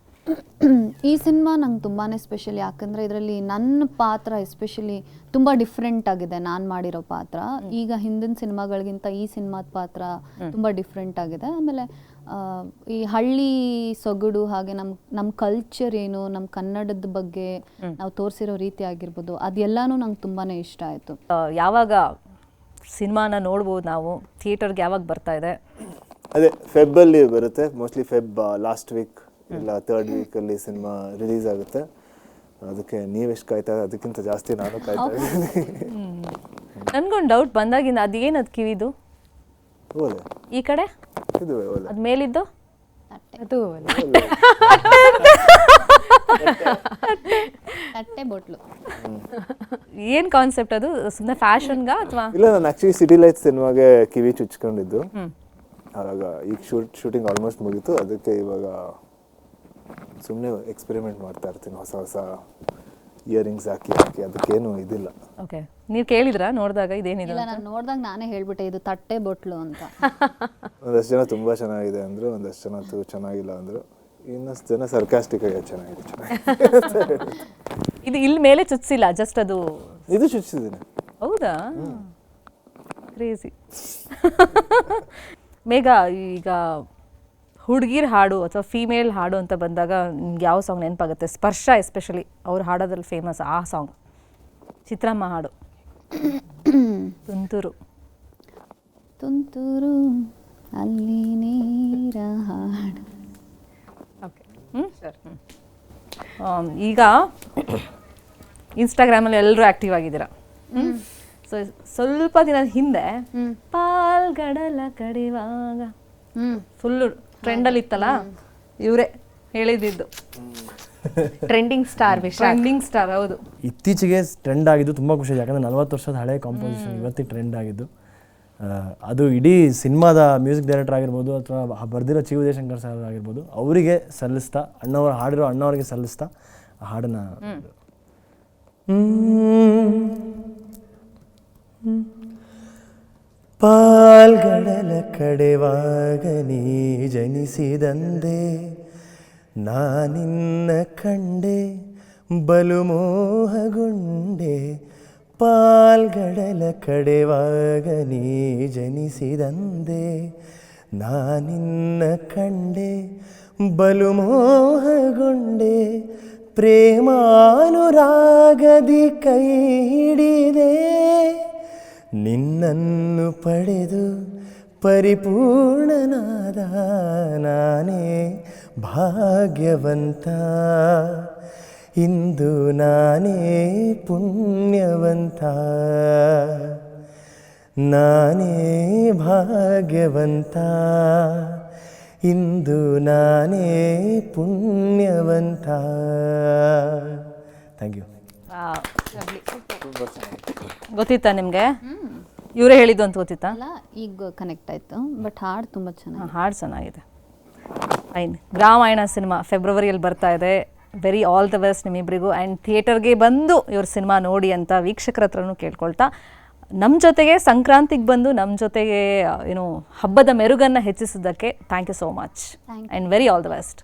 Speaker 2: ಈ ಸಿನಿಮಾ ನಂಗೆ ತುಂಬಾ ಸ್ಪೆಷಲ್, ಯಾಕಂದರೆ ಇದರಲ್ಲಿ ನನ್ನ ಪಾತ್ರ ಎಸ್ಪೆಷಲಿ ತುಂಬ ಡಿಫ್ರೆಂಟ್ ಆಗಿದೆ. ನಾನು ಮಾಡಿರೋ ಪಾತ್ರ ಈಗ ಹಿಂದಿನ ಸಿನಿಮಾಗಳಿಗಿಂತ ಈ ಸಿನಿಮಾದ ಪಾತ್ರ ತುಂಬ ಡಿಫ್ರೆಂಟ್ ಆಗಿದೆ. ಆಮೇಲೆ ಈ ಹಳ್ಳಿ ಸೊಗಡು, ಹಾಗೆ ನಮ್ಮ ಕಲ್ಚರ್ ಏನು, ನಮ್ಮ ಕನ್ನಡದ ಬಗ್ಗೆ ನಾವು ತೋರಿಸಿರೋ ರೀತಿ ಆಗಿರ್ಬೋದು, ಅದೆಲ್ಲನೂ ನಂಗೆ ತುಂಬಾ ಇಷ್ಟ ಆಯಿತು.
Speaker 1: ಯಾವಾಗ ಸಿನಿಮಾನ ನೋಡ್ಬೋದು ನಾವು? ಥಿಯೇಟರ್ಗೆ ಯಾವಾಗ ಬರ್ತಾ ಇದೆ?
Speaker 6: ಅದೇ ಫೆಬ್ಬಲ್ಲಿ ಬರುತ್ತೆ, ಮೋಸ್ಟ್ಲಿ ಫೆಬ್ ಲಾಸ್ಟ್ ವೀಕ್ ಇಲ್ಲ ಥರ್ಡ್ ವೀಕಲ್ಲಿ ಸಿನಿಮಾ ರಿಲೀಸ್ ಆಗುತ್ತೆ. ಅದಕ್ಕೆ ನೀವೆಷ್ಟು ಕಾಯ್ತಾ ಅದಕ್ಕಿಂತ ಜಾಸ್ತಿ ನಾನು ಕಾಯ್ತಾ ಇದ್ದೀನಿ.
Speaker 1: ನನ್ಗೊಂದು ಡೌಟ್ ಬಂದಾಗಿಂದ ಅದೇನದು ಕಿವಿದು
Speaker 6: ಓಲೆ
Speaker 1: ಈ ಕಡೆ
Speaker 6: ಇದು ಓಲೆ
Speaker 1: ಅದ್ ಮೇಲಿದ್ದು
Speaker 4: ಅದು
Speaker 2: ತಟ್ಟೆ ಬೋಟ್ಲು
Speaker 1: ಏನ್ ಕಾನ್ಸೆಪ್ಟ್? ಅದು ಸುಮ್ಮನೆ ಫ್ಯಾಷನ್ಗಾ ಅಥವಾ?
Speaker 6: ಇಲ್ಲ, ನಾನು ಆ್ಯಕ್ಚುಲಿ ಸಿಟಿ ಲೈಟ್ಸ್ ಸಿನಿಮಾಗೆ ಕಿವಿ ಚುಚ್ಕೊಂಡಿದ್ದು. ಆವಾಗ ಈಗ ಶೂಟಿಂಗ್ ಆಲ್ಮೋಸ್ಟ್ ಮುಗೀತು. ಅದಕ್ಕೆ ಇವಾಗ ಸುಮ್ಮನೆ ಎಕ್ಸ್ಪೆರಿಮೆಂಟ್ ಮಾಡ್ತಾ ಇರ್ತೀನಿ, ಹೊಸ ಹೊಸ ಇಯರಿಂಗ್ಸ್ ಹಾಕಿ ಅದಕ್ಕೇನು ಇದಿಲ್ಲ.
Speaker 1: ಓಕೆ, ನೀವು ಕೇಳಿದ್ರಾ ನೋಡಿದಾಗ ಇದೇನಿದೆ?
Speaker 2: ಇಲ್ಲ, ನಾನು ನೋಡಿದಾಗ ನಾನೇ ಹೇಳ್ಬಿಟ್ಟೆ ಇದು ತಟ್ಟೆ ಬೋಟ್ಲು ಅಂತ.
Speaker 6: ಒಂದಷ್ಟು ಜನ ತುಂಬ ಚೆನ್ನಾಗಿದೆ ಅಂದರು, ಒಂದಷ್ಟು ಜನ ಚೆನ್ನಾಗಿಲ್ಲ ಅಂದರು, ಇನ್ನಷ್ಟು ಜನ ಸರ್ಕಾಸ್ಟಿಕ್ ಆಗಿ ಚೆನ್ನಾಗಿದೆ.
Speaker 1: ಇದು ಇಲ್ಲಿ ಮೇಲೆ ಚುಚ್ಚಿಲ್ಲ, ಜಸ್ಟ್ ಅದು
Speaker 6: ಇದು ಚುಚ್ಚಿದ್ದೀನಿ.
Speaker 1: ಹೌದಾ? ಕ್ರೇಜಿ. ಮೇಘ, ಈಗ ಹುಡುಗಿರ್ ಹಾಡು ಅಥವಾ ಫೀಮೇಲ್ ಹಾಡು ಅಂತ ಬಂದಾಗ ನಿಮ್ಗೆ ಯಾವ ಸಾಂಗ್ ನೆನಪಾಗುತ್ತೆ? ಸ್ಪರ್ಶ ಎಸ್ಪೆಷಲಿ ಅವ್ರು ಹಾಡೋದ್ರಲ್ಲಿ ಫೇಮಸ್ ಆ ಸಾಂಗ್. ಚಿತ್ರಮ್ಮ ಹಾಡು ತುಂತುರು.
Speaker 2: ತುಂತುರು ಅಲ್ಲಿ ನೀರ ಹಾಡು.
Speaker 4: ಓಕೆ.
Speaker 1: ಈಗ ಇನ್ಸ್ಟಾಗ್ರಾಮಲ್ಲಿ ಎಲ್ಲರೂ ಆ್ಯಕ್ಟಿವ್ ಆಗಿದ್ದೀರಾ. ಸೊ ಸ್ವಲ್ಪ ದಿನದ ಹಿಂದೆ ಪಾಲ್ಗಡಲ ಕಡಿವಾಗ ಫುಲ್ಲು ಟ್ರೆಂಡಲ್ಲಿ ಇತ್ತಲ್ಲ, ಇವರೇ ಹೇಳಿದ್ದು.
Speaker 4: Trending star
Speaker 1: trending star. ಹೌದು,
Speaker 3: ಇತ್ತೀಚೆಗೆ ಟ್ರೆಂಡ್ ಆಗಿದ್ದು ತುಂಬ ಖುಷಿ, ಯಾಕಂದರೆ 40 ವರ್ಷದ ಹಳೆ ಕಾಂಪೋಸಿಷನ್ ಇವತ್ತಿಗೆ ಟ್ರೆಂಡ್ ಆಗಿದ್ದು. ಅದು ಇಡೀ ಸಿನಿಮಾದ ಮ್ಯೂಸಿಕ್ ಡೈರೆಕ್ಟರ್ ಆಗಿರ್ಬೋದು ಅಥವಾ ಬರೆದಿರೋ ಚಿ ವಿಜಯಶಂಕರ್ ಸರ್ ಆಗಿರ್ಬೋದು, ಅವರಿಗೆ ಸಲ್ಲಿಸ್ತಾ, ಹಾಡಿರೋ ಅಣ್ಣವ್ರಿಗೆ ಸಲ್ಲಿಸ್ತಾ ಆ ಹಾಡನ್ನು ಪಾಲ್ಗಡಲ ಕಡೆವಾಗ ನೀ ಜನಿಸಿದಂದೆ ನಾನಿನ್ನ ಕಂಡೆ ಬಲು ಮೋಹಗೊಂಡೆ. ಪಾಲ್ಗಡಲ ಕಡೆವಾಗ ನೀ ಜನಿಸಿದಂದೆ ನಾನಿನ್ನ ಕಂಡೆ ಬಲು ಮೋಹಗೊಂಡೆ. ಪ್ರೇಮಾನುರಾಗದಿ ಕೈ ಹಿಡಿದೆ ನಿನ್ನನ್ನು ಪಡೆದು ಪರಿಪೂರ್ಣನಾದ ನಾನೇ ಭಾಗ್ಯವಂತ. ಇಂದು ನಾನೇ ಪುಣ್ಯವಂತ, ನಾನೇ ಭಾಗ್ಯವಂತ. ಇಂದು ನಾನೇ ಪುಣ್ಯವಂತ. Thank you.
Speaker 1: ಗೊತ್ತಿತ್ತಾ ನಿಮಗೆ? ಇವರೇ ಹೇಳಿದ್ದು ಅಂತ ಗೊತ್ತಿತ್ತಾ?
Speaker 2: ಅಲ್ಲ, ಈಗ ಕನೆಕ್ಟ್ ಆಯಿತು, ಬಟ್ ಹಾಡು ತುಂಬ ಚೆನ್ನಾಗಿ.
Speaker 1: ಹಾಡು ಚೆನ್ನಾಗಿದೆ. ಫೈನ್. ಗ್ರಾಮಾಯಣ ಸಿನಿಮಾ ಫೆಬ್ರವರಿಯಲ್ಲಿ ಬರ್ತಾ ಇದೆ. ವೆರಿ ಆಲ್ ದ ಬೆಸ್ಟ್ ನಿಮ್ಮಿಬ್ಬರಿಗೂ. ಆ್ಯಂಡ್ ಥಿಯೇಟರ್ಗೆ ಬಂದು ಇವ್ರ ಸಿನಿಮಾ ನೋಡಿ ಅಂತ ವೀಕ್ಷಕರ ಹತ್ರನೂ ಕೇಳ್ಕೊಳ್ತಾ, ನಮ್ಮ ಜೊತೆಗೆ ಸಂಕ್ರಾಂತಿಗೆ ಬಂದು ನಮ್ಮ ಜೊತೆಗೆ ಏನು ಹಬ್ಬದ ಮೆರುಗನ್ನು ಹೆಚ್ಚಿಸಿದ್ದಕ್ಕೆ thank you so much and very all the best.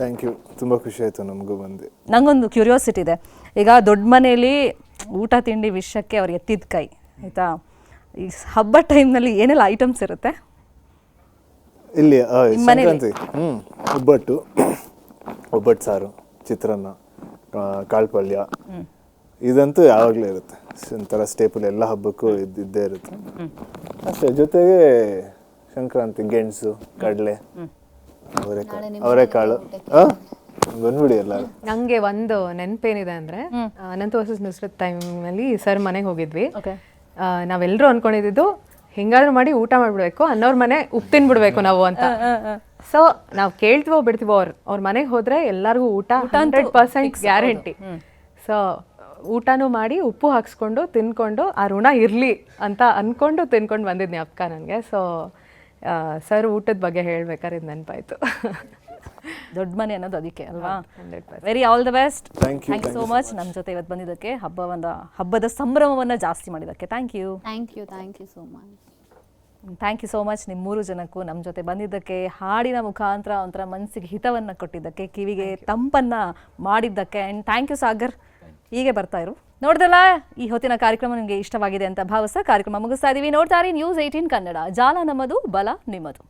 Speaker 6: Thank you. ತುಂಬ ಖುಷಿ ಆಯಿತು ನಮಗೂ ಬಂದು.
Speaker 1: ನಂಗೊಂದು ಕ್ಯೂರಿಯಾಸಿಟಿ ಇದೆ. ಈಗ ದೊಡ್ಡ ಮನೆಯಲ್ಲಿ ಊಟ ತಿಂಡಿ ವಿಷಯಕ್ಕೆ ಅವ್ರು ಎತ್ತಿದ ಕೈ, ಆಯಿತಾ? ಈ ಹಬ್ಬ ಟೈಮ್ನಲ್ಲಿ ಏನೆಲ್ಲ ಐಟಮ್ಸ್ ಇರುತ್ತೆ
Speaker 6: ಇಲ್ಲಿ? ಸಂಕ್ರಾಂತಿ ಒಬ್ಬಟ್ಟು ಸಾರು, ಚಿತ್ರಾನ್ನ, ಕಾಳು ಪಲ್ಯ, ಇದಂತೂ ಯಾವಾಗಲೂ ಇರುತ್ತೆ. ಒಂಥರ ಸ್ಟೇಪಲ್, ಎಲ್ಲ ಹಬ್ಬಕ್ಕೂ ಇದ್ದೇ ಇರುತ್ತೆ. ಅಷ್ಟೇ, ಜೊತೆಗೆ ಸಂಕ್ರಾಂತಿ ಗೆಣಸು, ಕಡಲೆ, ಅವರೆಕಾಳು. ಬಂದ್ಬಿಡಿ ಎಲ್ಲರೂ.
Speaker 4: ನಂಗೆ ಒಂದು ನೆನಪೇನಿದೆ ಅಂದರೆ, ಅನಂತ ವರ್ಸಸ್ ನುಸ್ರತ್ ಟೈಮಲ್ಲಿ ಸರ್ ಮನೆಗೆ ಹೋಗಿದ್ವಿ. ನಾವೆಲ್ಲರೂ ಅನ್ಕೊಂಡಿದ್ದು ಹಿಂಗಾದ್ರೂ ಮಾಡಿ ಊಟ ಮಾಡಿಬಿಡ್ಬೇಕು, ಅನ್ನೋರ್ ಮನೆ ಉಪ್ಪು ತಿನ್ಬಿಡ್ಬೇಕು ನಾವು ಅಂತ. ಸೊ ನಾವು ಕೇಳ್ತೀವೋ ಬಿಡ್ತೀವೋ, ಅವ್ರ ಮನೆಗೆ ಹೋದರೆ ಎಲ್ಲರಿಗೂ ಊಟ 100% ಗ್ಯಾರಂಟಿ. ಸೊ ಊಟನೂ ಮಾಡಿ ಉಪ್ಪು ಹಾಕ್ಸ್ಕೊಂಡು ತಿನ್ಕೊಂಡು ಆ ಋಣ ಇರಲಿ ಅಂತ ಅಂದ್ಕೊಂಡು ತಿನ್ಕೊಂಡು ಬಂದಿದ್ನಿ ಅಕ್ಕ ನನಗೆ. ಸೊ ಸರ್ ಊಟದ ಬಗ್ಗೆ ಹೇಳ್ಬೇಕಾದ್ರೆ ಇದು ನೆನಪಾಯಿತು.
Speaker 1: ದೊಡ್ಡ ಮನೆ ಅನ್ನೋದು ಅದಕ್ಕೆ ಅಲ್ವಾ? Very all the best. Thank you so much ನಮ್ಮ ಜೊತೆ ಇವತ್ತು ಬಂದಿದ್ದಕ್ಕೆ, ಹಬ್ಬದ ಸಂಭ್ರಮವನ್ನು ಜಾಸ್ತಿ ಮಾಡಿದ್ದಕ್ಕೆ. Thank you
Speaker 2: so much.
Speaker 1: Thank you so much ನಿಮ್ಮ 3 ಜನಕ್ಕೂ ನಮ್ಮ ಜೊತೆ ಬಂದಿದ್ದಕ್ಕೆ, ಹಾಡಿನ ಮುಖಾಂತರ ಒಂಥರ ಮನಸ್ಸಿಗೆ ಹಿತವನ್ನು ಕೊಟ್ಟಿದ್ದಕ್ಕೆ, ಕಿವಿಗೆ ತಂಪನ್ನು ಮಾಡಿದ್ದಕ್ಕೆ. And thank you Sagar. ಹೀಗೆ ಬರ್ತಾ ಇರು. ನೋಡಿದ್ರಲ್ಲ, ಈ ಹೊತ್ತಿನ ಕಾರ್ಯಕ್ರಮ ನಿಮಗೆ ಇಷ್ಟವಾಗಿದೆ ಅಂತ ಭಾವಿಸ್ತಾ ಕಾರ್ಯಕ್ರಮ ಮುಗಿಸ್ತಾ ಇದ್ದೀವಿ. ನೋಡ್ತಾ ಇರಿ News 18 ಕನ್ನಡ. ಜಾಲ ನಮ್ಮದು, ಬಲ ನಿಮ್ಮದು.